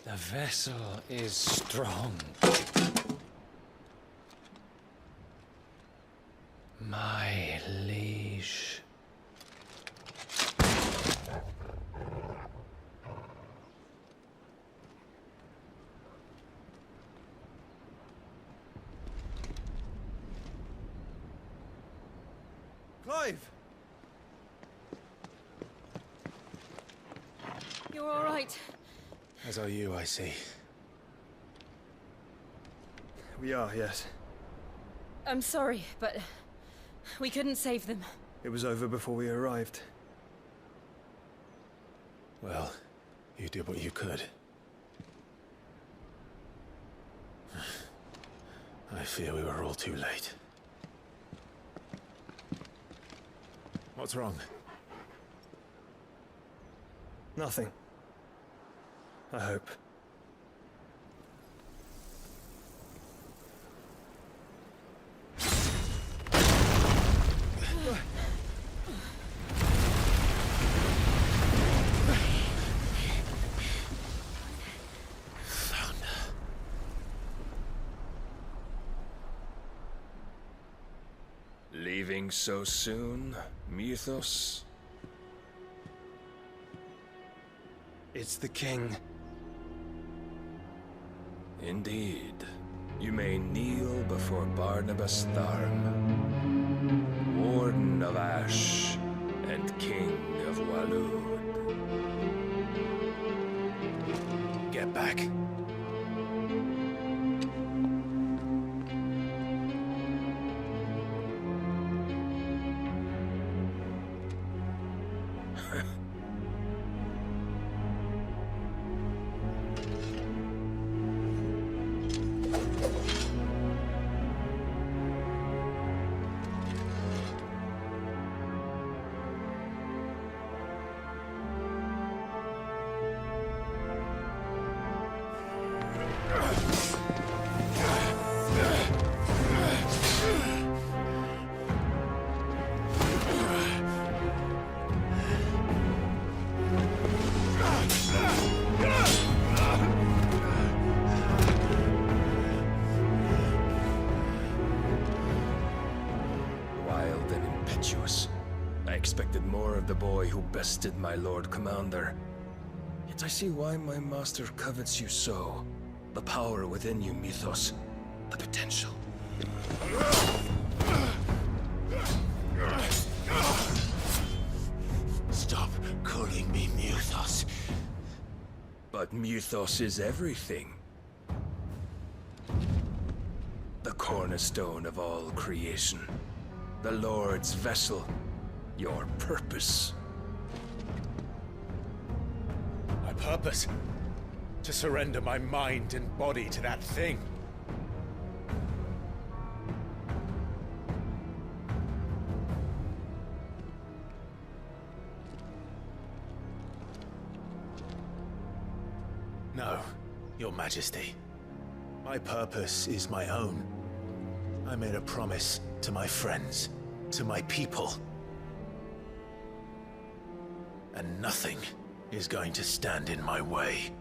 The vessel is strong. My liege. Clive! You're all right. As are you, I see. We are, yes. I'm sorry, but we couldn't save them. It was over before we arrived. Well, you did what you could. I fear we were all too late. What's wrong? Nothing. I hope. Leaving so soon, Mythos? It's the king. Indeed. You may kneel before Barnabas Tharm, Warden of Ash and King of Waloed. Get back. Wild and impetuous. I expected more of the boy who bested my Lord Commander. Yet I see why my master covets you so. The power within you, Mythos. The potential. Stop calling me Mythos. But Mythos is everything. The cornerstone of all creation. The Lord's vessel. Your purpose. My purpose? To surrender my mind and body to that thing. No, Your Majesty. My purpose is my own. I made a promise to my friends, to my people. And nothing is going to stand in my way.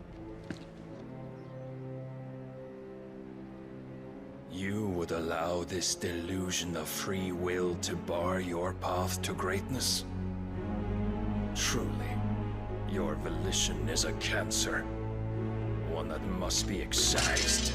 You would allow this delusion of free will to bar your path to greatness? Truly, your volition is a cancer. One that must be excised.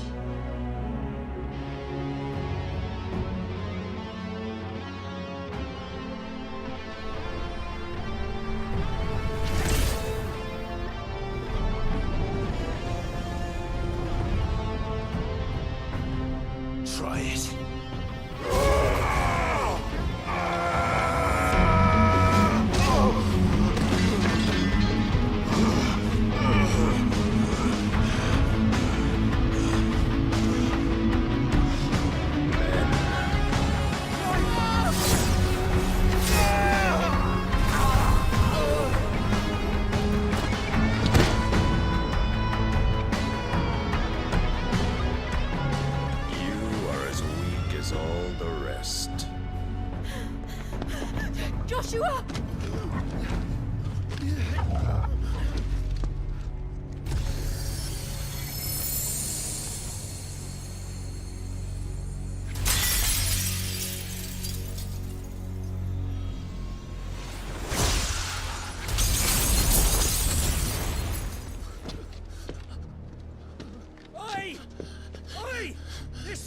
Try it. Joshua!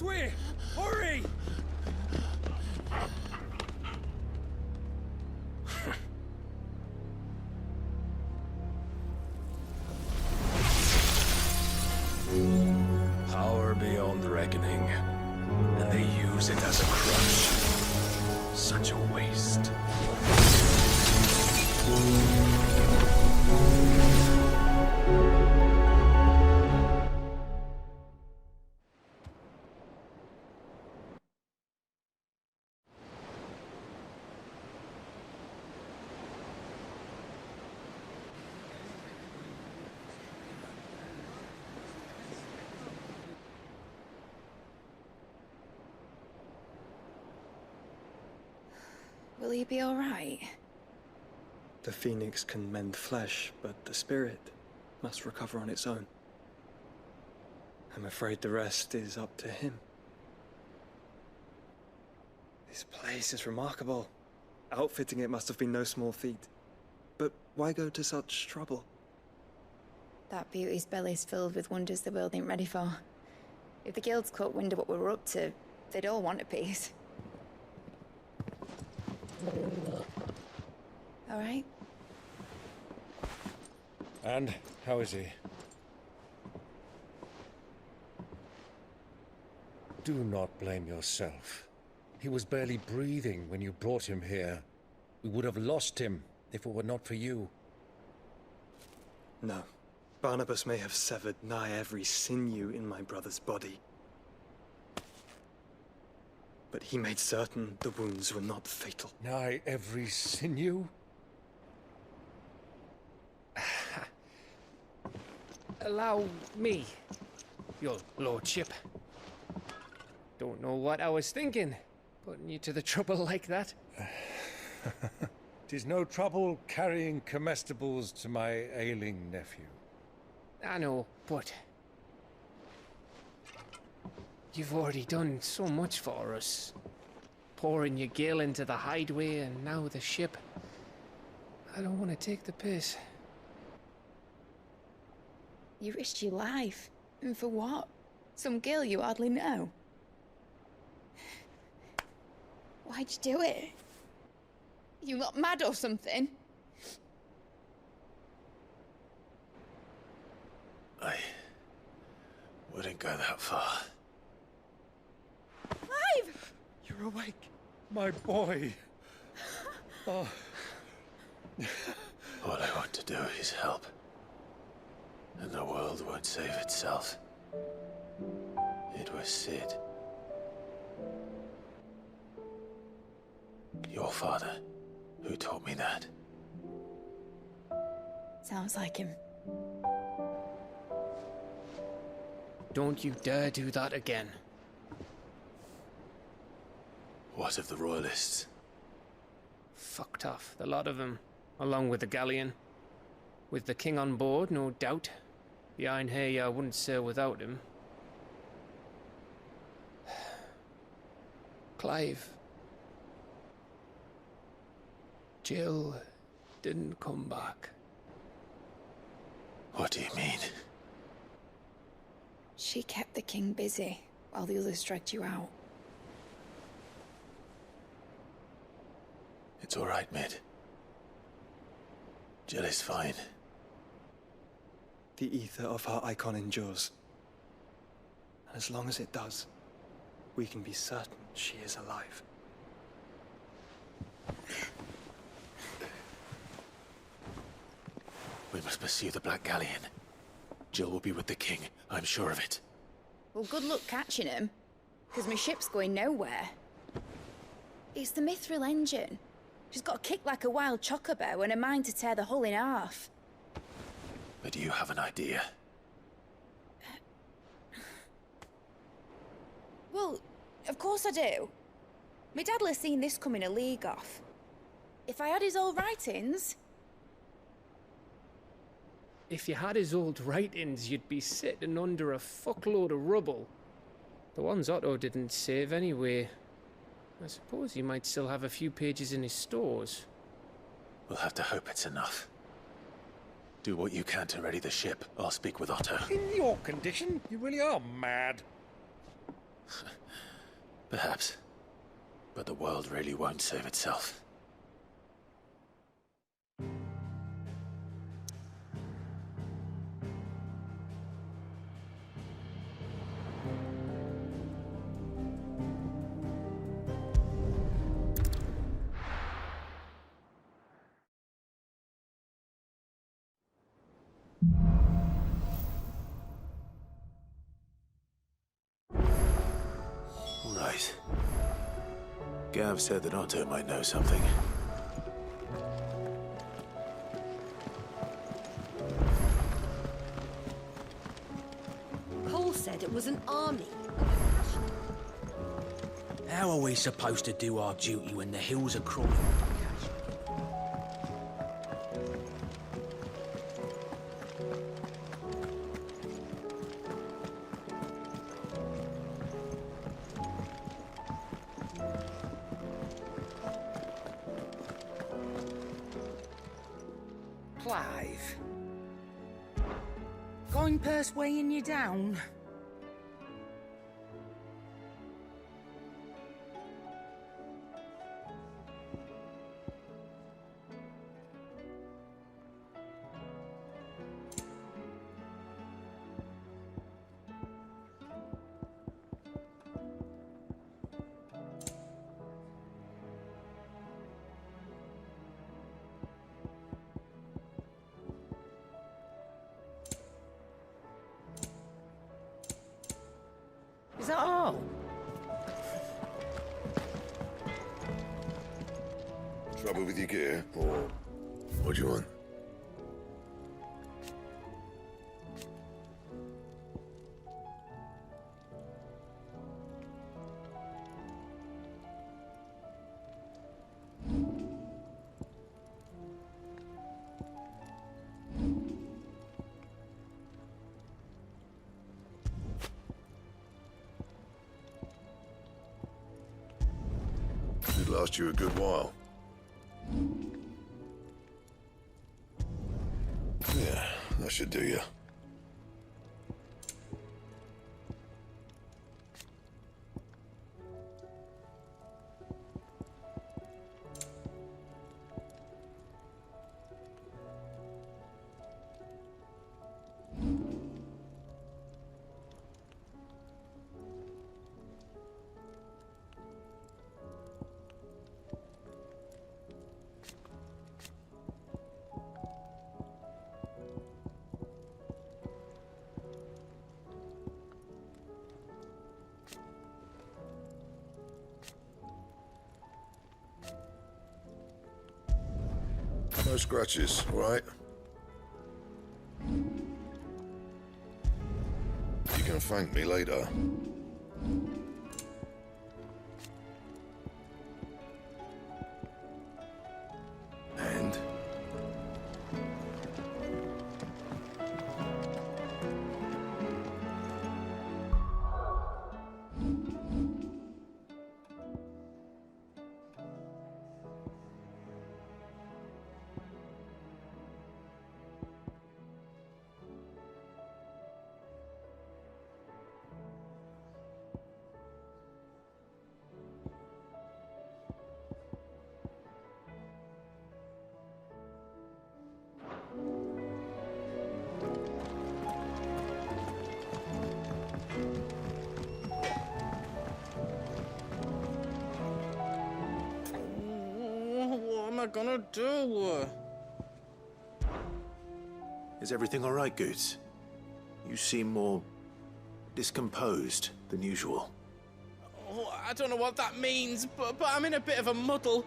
this way! Hurry! Power beyond reckoning, and they use it as a crutch. Such a waste. Will he be all right? The Phoenix can mend flesh, but the spirit must recover on its own. I'm afraid the rest is up to him. This place is remarkable. Outfitting it must have been no small feat. But why go to such trouble? That beauty's belly's filled with wonders the world ain't ready for. If the guilds caught wind of what we were up to, they'd all want a piece. All right? And how is he? Do not blame yourself. He was barely breathing when you brought him here. We would have lost him if it were not for you. No. Barnabas may have severed nigh every sinew in my brother's body. But he made certain the wounds were not fatal. Nigh every sinew? Allow me, your lordship. Don't know what I was thinking, putting you to the trouble like that. 'Tis no trouble carrying comestibles to my ailing nephew. I know, but you've already done so much for us. Pouring your gale into the hideaway and now the ship. I don't want to take the piss. You risked your life. And for what? Some girl you hardly know. Why'd you do it? You not mad or something? I wouldn't go that far. Clive! You're awake. My boy. Oh. All I want to do is help. And the world won't save itself. It was Sid. Your father, who taught me that. Sounds like him. Don't you dare do that again. What of the Royalists? Fucked off, the lot of them, along with the galleon. With the king on board, no doubt. The Iron Hair I wouldn't sail without him. Clive. Jill didn't come back. What do you mean? She kept the king busy while the others dragged you out. It's all right, Mid. Jill is fine. The ether of her icon endures. And as long as it does, we can be certain she is alive. We must pursue the Black Galleon. Jill will be with the king, I'm sure of it. Well, good luck catching him, because my ship's going nowhere. It's the Mithril engine. She's got a kick like a wild chocobo and a mind to tear the hull in half. But do you have an idea? Well, of course I do. My dad has seen this coming a league off. If I had his old writings... If you had his old writings, you'd be sitting under a fuckload of rubble. The ones Otto didn't save anyway. I suppose he might still have a few pages in his stores. We'll have to hope it's enough. Do what you can to ready the ship. I'll speak with Otto. In your condition, you really are mad. Perhaps. But the world really won't save itself. Right. Gav said that Otto might know something. Cole said it was an army. How are we supposed to do our duty when the hills are crawling? Clive. Goingpurse weighing you down? Is that all? Trouble with your gear, or what do you want? Should last you a good while. Yeah, that should do you. No scratches, all right? You can thank me later. And? What am I gonna do? Is everything all right, Goots? You seem more discomposed than usual. Oh, I don't know what that means, but I'm in a bit of a muddle.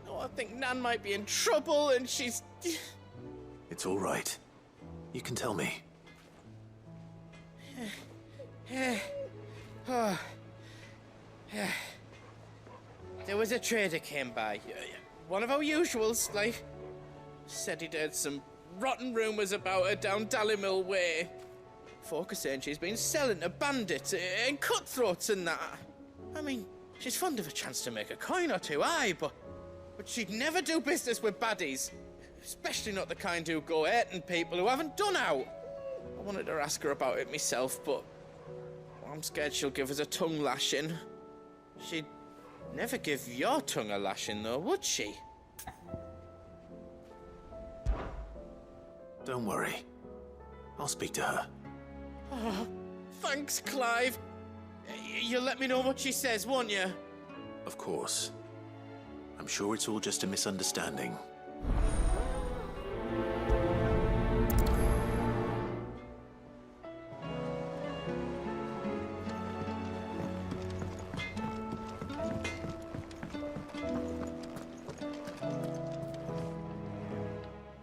Oh, I think Nan might be in trouble, and she's... It's all right. You can tell me. There was a trader came by. One of our usuals, like. Said he'd heard some rotten rumours about her down Dallimil Way. Folk are saying she's been selling to bandits and cutthroats and that. I mean, she's fond of a chance to make a coin or two, aye, but she'd never do business with baddies. Especially not the kind who go hurting people who haven't done out. I wanted to ask her about it myself, but I'm scared she'll give us a tongue lashing. She'd never give your tongue a lashing, though, would she? Don't worry. I'll speak to her. Oh, thanks, Clive. You'll let me know what she says, won't you? Of course. I'm sure it's all just a misunderstanding.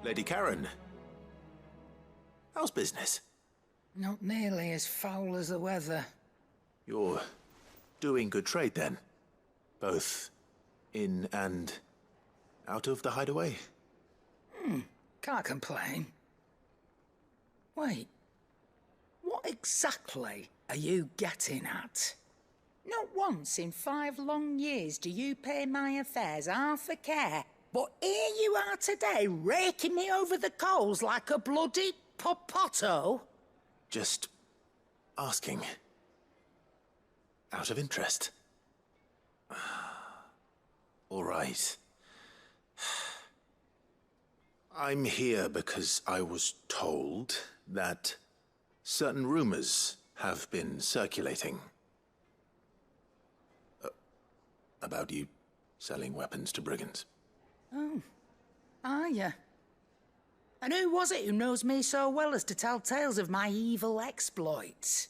Lady Karen. How's business? Not nearly as foul as the weather. You're doing good trade, then? Both in and out of the hideaway? Can't complain. Wait. What exactly are you getting at? Not once in 5 long years do you pay my affairs half a care, but here you are today, raking me over the coals like a bloody popoto? Just asking. Out of interest. All right. I'm here because I was told that certain rumors have been circulating. About you selling weapons to brigands. Oh, are you? And who was it who knows me so well as to tell tales of my evil exploits?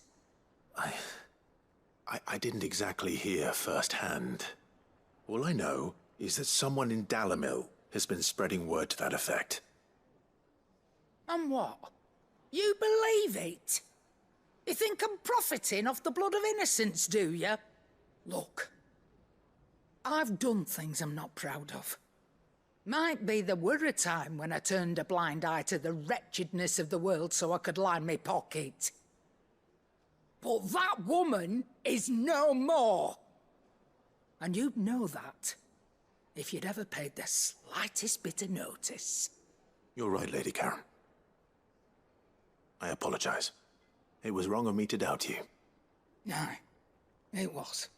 I didn't exactly hear firsthand. All I know is that someone in Dalimil has been spreading word to that effect. And what? You believe it? You think I'm profiting off the blood of innocents, do you? Look, I've done things I'm not proud of. Might be there were a time when I turned a blind eye to the wretchedness of the world so I could line my pocket. But that woman is no more. And you'd know that if you'd ever paid the slightest bit of notice. You're right, Lady Karen. I apologize. It was wrong of me to doubt you. No, it was.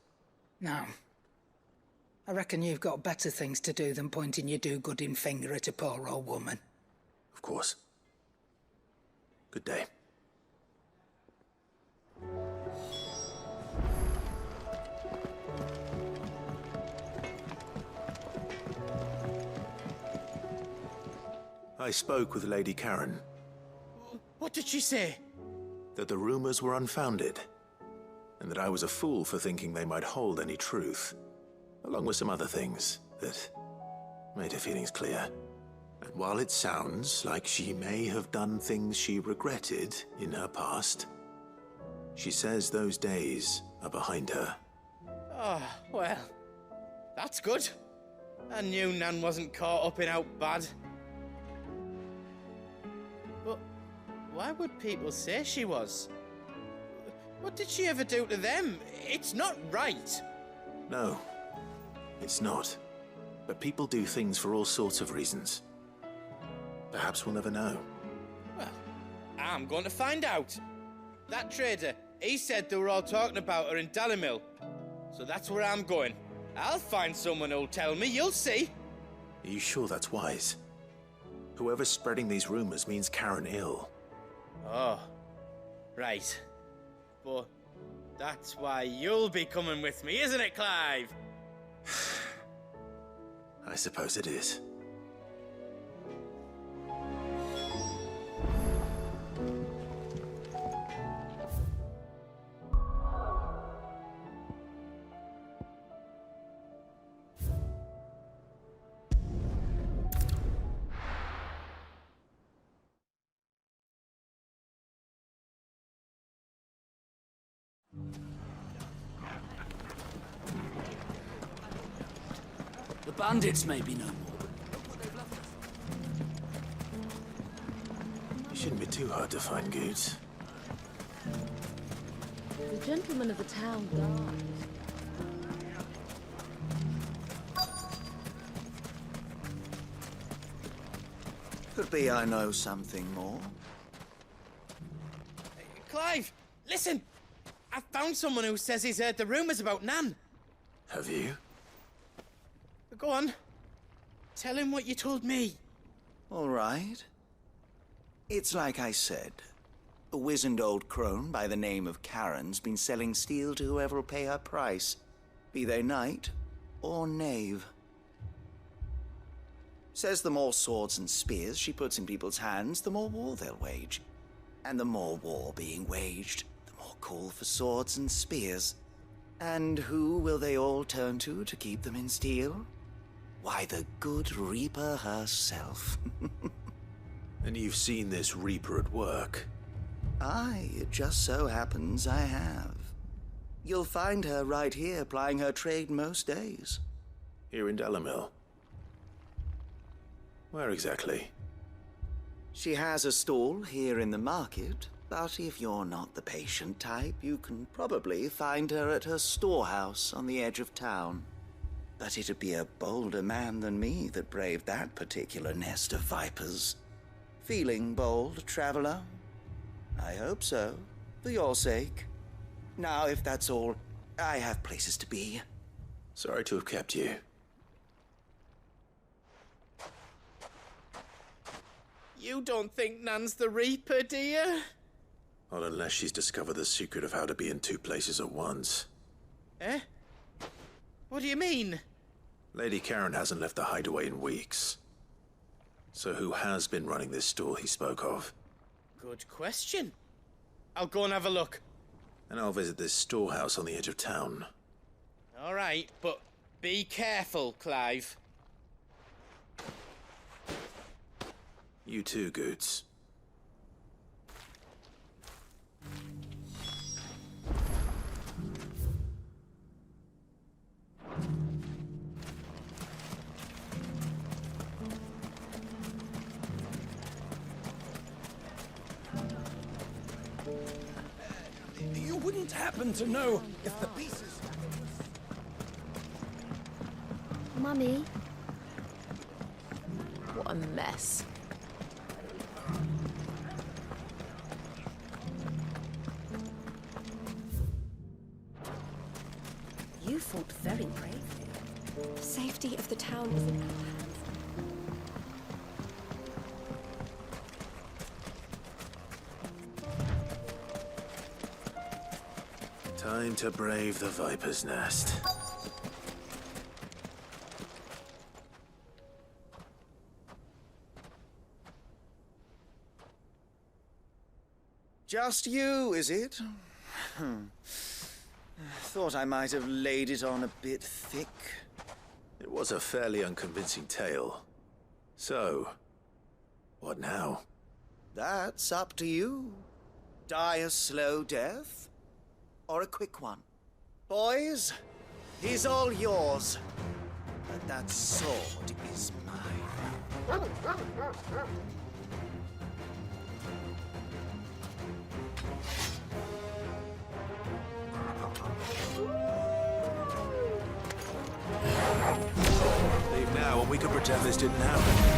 Now, I reckon you've got better things to do than pointing your do-gooding finger at a poor old woman. Of course. Good day. I spoke with Lady Karen. What did she say? That the rumors were unfounded, and that I was a fool for thinking they might hold any truth, along with some other things that made her feelings clear. And while it sounds like she may have done things she regretted in her past, she says those days are behind her. Oh, well, that's good. I knew Nan wasn't caught up in out bad. But why would people say she was? What did she ever do to them? It's not right. No, it's not. But people do things for all sorts of reasons. Perhaps we'll never know. Well, I'm going to find out. That trader, he said they were all talking about her in Dalimil. So that's where I'm going. I'll find someone who'll tell me, you'll see. Are you sure that's wise? Whoever's spreading these rumors means Karen ill. Oh, right. But that's why you'll be coming with me, isn't it, Clive? I suppose it is. The bandits may be no more. It shouldn't be too hard to find goods. The gentleman of the town died. Could be I know something more. Clive, listen! I've found someone who says he's heard the rumours about Nan. Have you? Go on. Tell him what you told me. All right. It's like I said. A wizened old crone by the name of Karen's been selling steel to whoever'll pay her price, be they knight or knave. Says the more swords and spears she puts in people's hands, the more war they'll wage. And the more war being waged, the more call for swords and spears. And who will they all turn to keep them in steel? Why, the good Reaper herself. And you've seen this Reaper at work? Aye, it just so happens I have. You'll find her right here plying her trade most days. Here in Delamil? Where exactly? She has a stall here in the market, but if you're not the patient type, you can probably find her at her storehouse on the edge of town. But it'd be a bolder man than me that braved that particular nest of vipers. Feeling bold, traveler? I hope so, for your sake. Now, if that's all, I have places to be. Sorry to have kept you. You don't think Nan's the Reaper, do you? Not unless she's discovered the secret of how to be in two places at once. Eh? What do you mean? Lady Karen hasn't left the hideaway in weeks. So who has been running this stall he spoke of? Good question. I'll go and have a look. And I'll visit this storehouse on the edge of town. All right, but be careful, Clive. You too, Goots. You wouldn't happen to know if the pieces... Mummy. What a mess. You fought very bravely. The safety of the town is in our hands. Time to brave the Viper's Nest. Just you, is it? Thought I might have laid it on a bit thick. It was a fairly unconvincing tale. So, what now? That's up to you. Die a slow death, or a quick one. Boys, he's all yours. But that sword is mine. Leave now and we can pretend this didn't happen.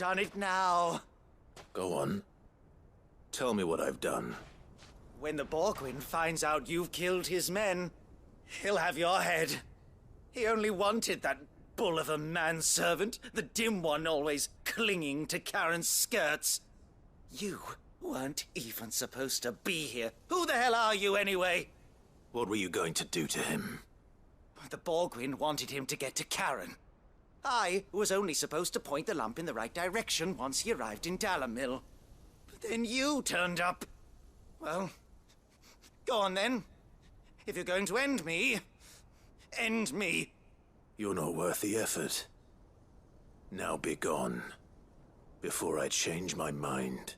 done it now. Go on. Tell me what I've done. When the Borgwyn finds out you've killed his men, he'll have your head. He only wanted that bull of a manservant, the dim one always clinging to Karen's skirts. You weren't even supposed to be here. Who the hell are you, anyway? What were you going to do to him? The Borgwyn wanted him to get to Karen. I was only supposed to point the lamp in the right direction once he arrived in Dalamil. But then you turned up. Well, go on then. If you're going to end me, end me. You're not worth the effort. Now be gone, before I change my mind.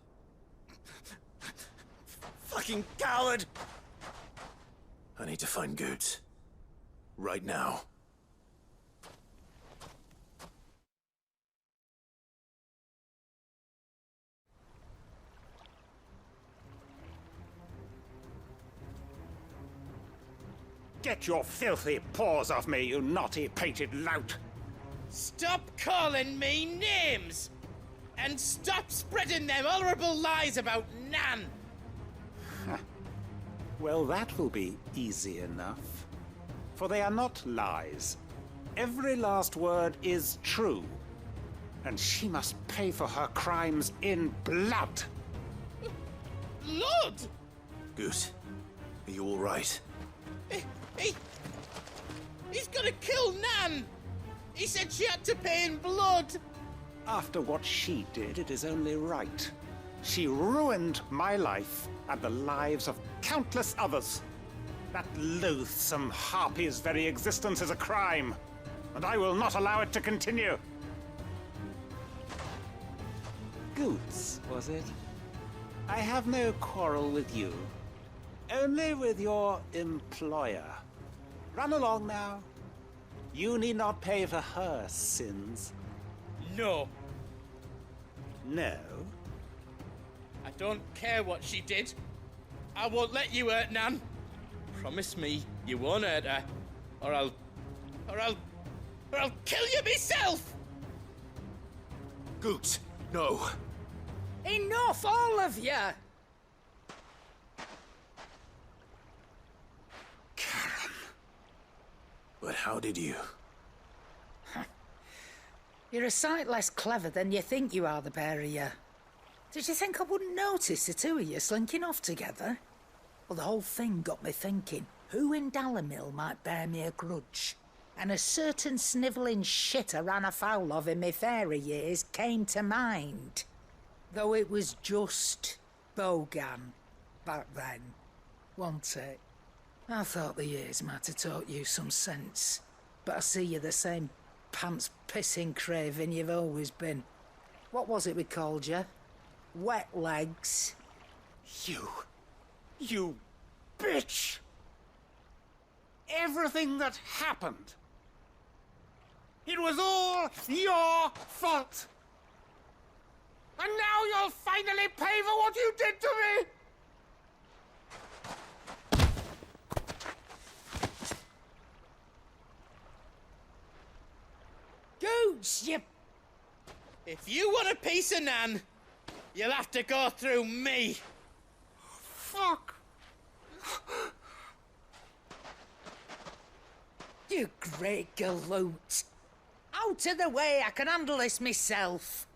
Fucking coward! I need to find Goetz. Right now. Get your filthy paws off me, you naughty-pated lout! Stop calling me names! And stop spreading them horrible lies about Nan! Well, that will be easy enough. For they are not lies. Every last word is true. And she must pay for her crimes in blood. Blood? Goetz, are you all right? He's gonna kill Nan! He said she had to pay in blood! After what she did, it is only right. She ruined my life and the lives of countless others. That loathsome harpy's very existence is a crime, and I will not allow it to continue. Goetz, was it? I have no quarrel with you. Only with your employer. Run along now. You need not pay for her sins. No. No? I don't care what she did. I won't let you hurt Nan. Promise me you won't hurt her, or I'll kill you myself! Goetz, no. Enough, all of you! Karen. But how did you? You're a sight less clever than you think you are, the pair of you. Did you think I wouldn't notice the two of you slinking off together? Well, the whole thing got me thinking, who in Dalamil might bear me a grudge? And a certain snivelling shit I ran afoul of in my fairy years came to mind. Though it was just Bogan back then, wasn't it? I thought the years might have taught you some sense, but I see you're the same pants-pissing craven you've always been. What was it we called you? Wet legs? You bitch! Everything that happened, it was all your fault! And now you'll finally pay for what you did to me! Goetz, you... If you want a piece of Nan, you'll have to go through me. Fuck! You great galoot. Out of the way, I can handle this myself.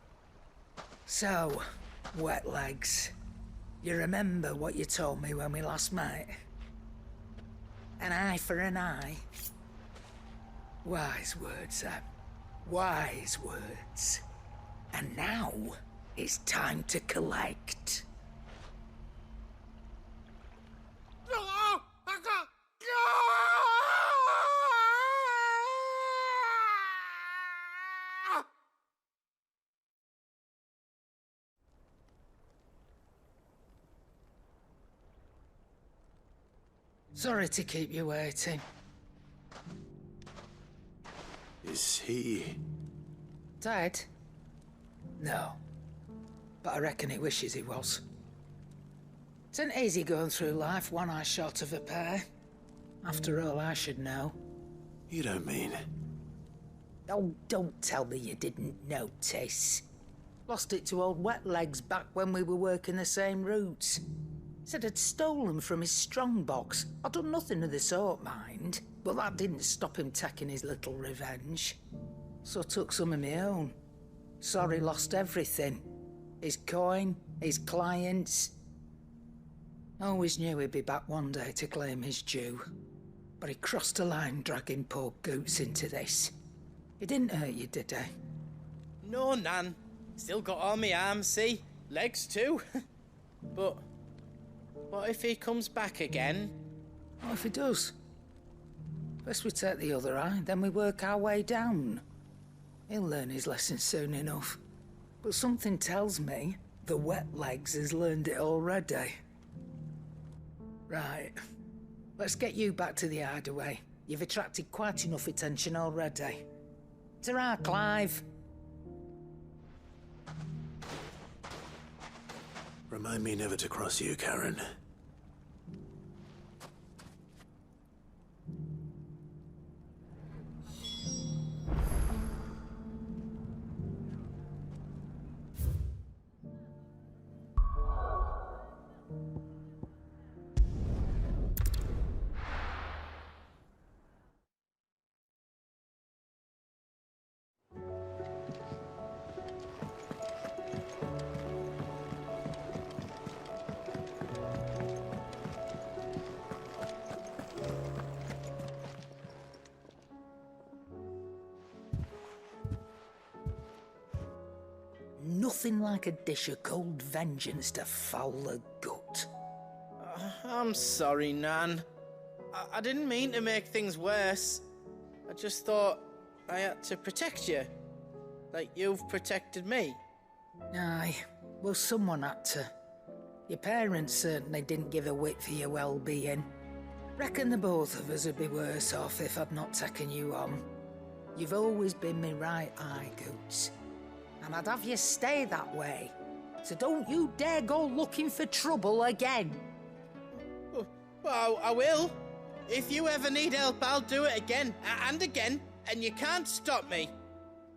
So, wet legs, you remember what you told me when we last met? An eye for an eye. Wise words, Sam. Wise words. And now, it's time to collect. Sorry to keep you waiting. Is he... Dead? No. But I reckon he wishes he was. It's an easy going through life, one eye short of a pair. After all, I should know. You don't mean... Oh, don't tell me you didn't notice. Lost it to old Wet Legs back when we were working the same routes. Said I'd stolen from his strongbox. I'd done nothing of the sort, mind. But that didn't stop him taking his little revenge. So I took some of my own. Sorry, lost everything. His coin, his clients. Always knew he'd be back one day to claim his due. But he crossed a line dragging poor Goots into this. He didn't hurt you, did he? No, Nan. Still got all my arms, see? Legs too. But what if he comes back again? What if he does? First we take the other eye, then we work our way down. He'll learn his lesson soon enough. But something tells me the Wet Legs has learned it already. Right. Let's get you back to the hideaway. You've attracted quite enough attention already. Ta-ra, Clive. Remind me never to cross you, Karen. Nothing like a dish of cold vengeance to foul the gut. I'm sorry, Nan. I didn't mean to make things worse. I just thought I had to protect you. Like you've protected me. Aye, well, someone had to. Your parents certainly didn't give a whit for your well-being. Reckon the both of us would be worse off if I'd not taken you on. You've always been me right eye, Goots. And I'd have you stay that way. So don't you dare go looking for trouble again. Well, I will. If you ever need help, I'll do it again and again, and you can't stop me.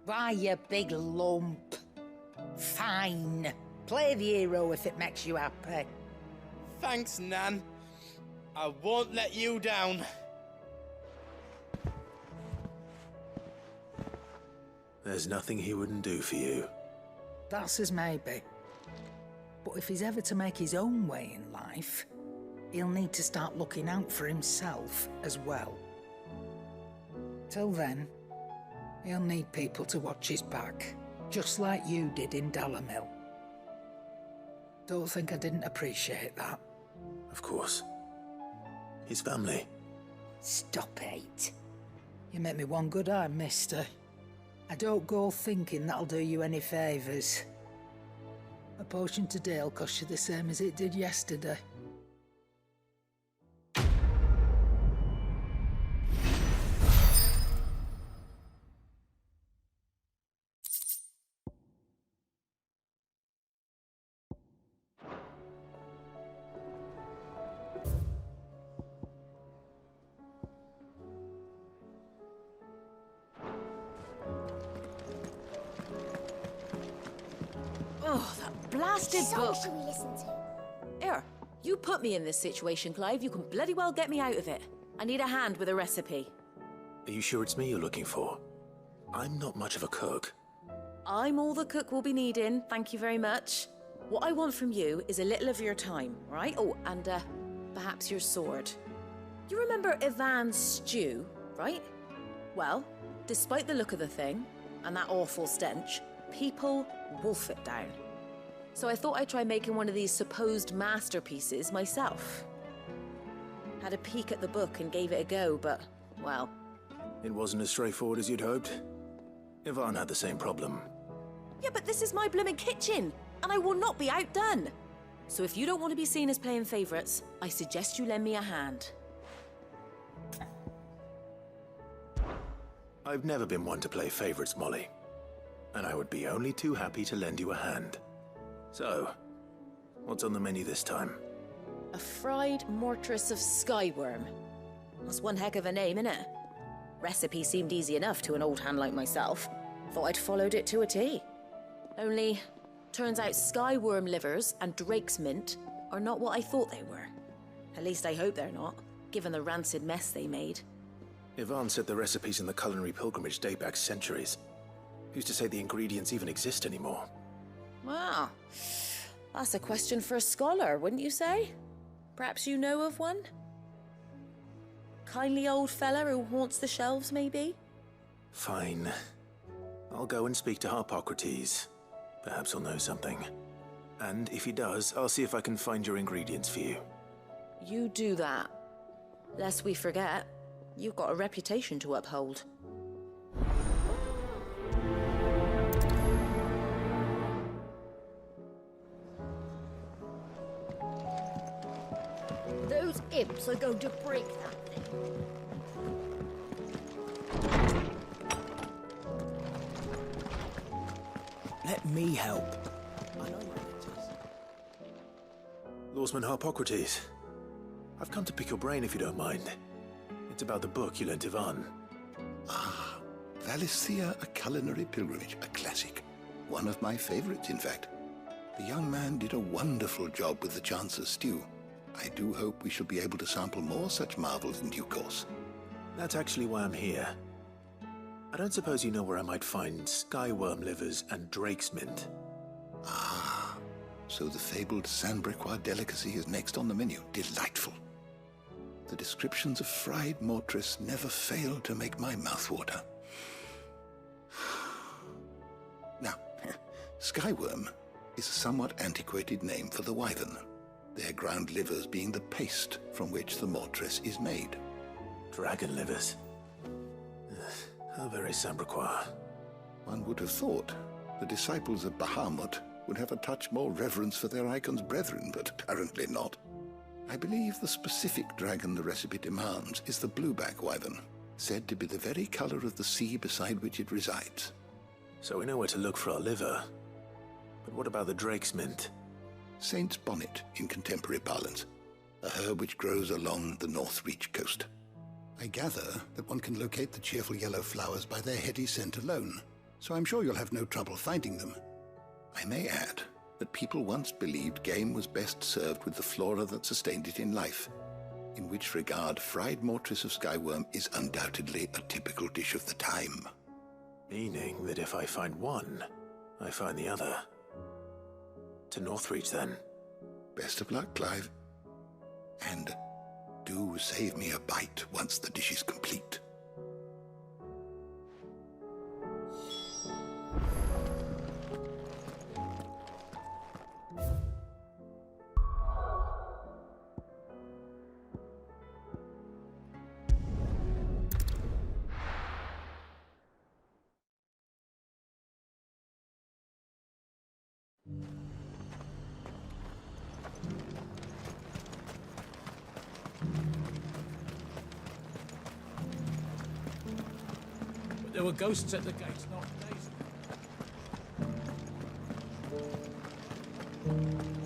Why, you big lump. Fine. Play the hero if it makes you happy. Thanks, Nan. I won't let you down. There's nothing he wouldn't do for you. That's as maybe. But if he's ever to make his own way in life, he'll need to start looking out for himself as well. Till then, he'll need people to watch his back, just like you did in Dalamil. Don't think I didn't appreciate that. Of course. His family. Stop it. You make me one good eye, mister. I don't go thinking that'll do you any favours. A potion today'll cost you the same as it did yesterday. Oh, that blasted book! Should we listen to? Here, you put me in this situation, Clive. You can bloody well get me out of it. I need a hand with a recipe. Are you sure it's me you're looking for? I'm not much of a cook. I'm all the cook will be needing, thank you very much. What I want from you is a little of your time, right? Oh, and perhaps your sword. You remember Ivan's stew, right? Well, despite the look of the thing, and that awful stench, people wolf it down. So I thought I'd try making one of these supposed masterpieces myself. Had a peek at the book and gave it a go, but, well... It wasn't as straightforward as you'd hoped. Ivan had the same problem. Yeah, but this is my blooming kitchen, and I will not be outdone. So if you don't want to be seen as playing favourites, I suggest you lend me a hand. I've never been one to play favourites, Molly. And I would be only too happy to lend you a hand. So, what's on the menu this time? A fried mortress of skyworm. That's one heck of a name, innit? Recipe seemed easy enough to an old hand like myself. Thought I'd followed it to a T. Only, Turns out skyworm livers and drake's mint are not what I thought they were. At least I hope they're not, given the rancid mess they made. Yvonne said the recipes in the culinary pilgrimage date back centuries. Who's to say the ingredients even exist anymore? Wow. That's a question for a scholar, wouldn't you say? Perhaps you know of one? Kindly old fella who haunts the shelves, maybe? Fine. I'll go and speak to Harpocrates. Perhaps he'll know something. And if he does, I'll see if I can find your ingredients for you. You do that. Lest we forget, you've got a reputation to uphold. Those imps are going to break that thing. Let me help. Lawsman Harpocrates, I've come to pick your brain if you don't mind. It's about the book you lent Yvonne. Ah, Valisthea, A Culinary Pilgrimage, a classic. One of my favorites, in fact. The young man did a wonderful job with the Chance's stew. I do hope we shall be able to sample more such marvels in due course. That's actually why I'm here. I don't suppose you know where I might find skyworm livers and drake's mint. Ah, so the fabled Sandbrequois delicacy is next on the menu. Delightful. The descriptions of fried mortress never fail to make my mouth water. Now, skyworm is a somewhat antiquated name for the wyvern, their ground livers being the paste from which the mortress is made. Dragon livers. How very Sandbrequois. One would have thought the disciples of Bahamut would have a touch more reverence for their icon's brethren, but apparently not. I believe the specific dragon the recipe demands is the blueback wyvern, said to be the very color of the sea beside which it resides. So we know where to look for our liver. But what about the drake's mint? Saint's bonnet in contemporary parlance, a herb which grows along the North Reach coast. I gather that one can locate the cheerful yellow flowers by their heady scent alone, so I'm sure you'll have no trouble finding them. I may add that people once believed game was best served with the flora that sustained it in life, in which regard fried mortress of skyworm is undoubtedly a typical dish of the time. Meaning that if I find one, I find the other. To Northreach, then. Best of luck, Clive. And do save me a bite once the dish is complete. There were ghosts at the gates, not days.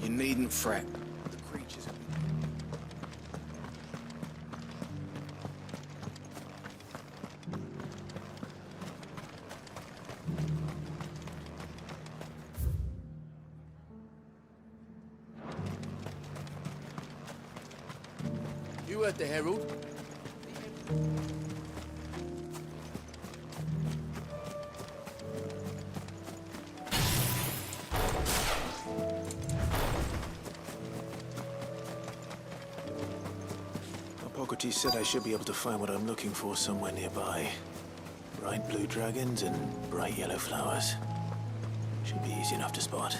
You needn't fret. The creatures have been... You heard the herald. Hippocrates said I should be able to find what I'm looking for somewhere nearby. Bright blue dragons and bright yellow flowers. Should be easy enough to spot.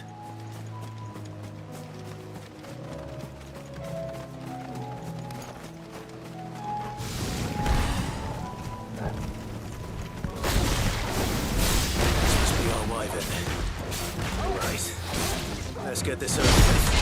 This must be our wyvern. All right. Let's get this over with.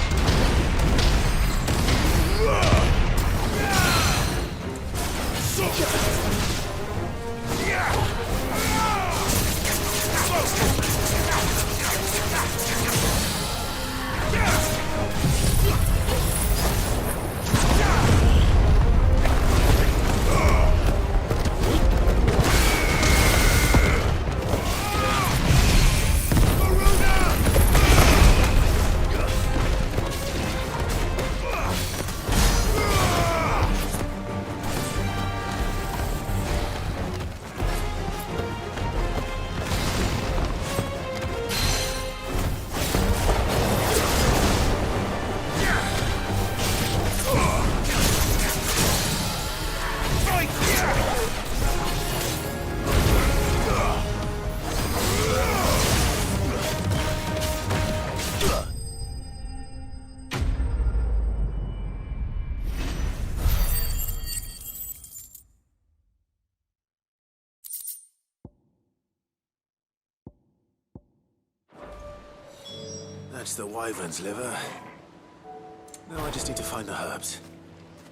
That's the wyvern's liver. Now I just need to find the herbs.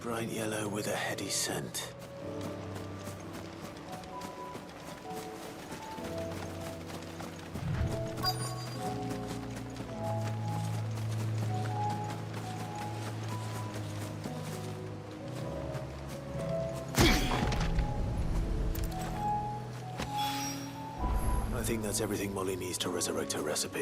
Bright yellow with a heady scent. I think that's everything Molly needs to resurrect her recipe.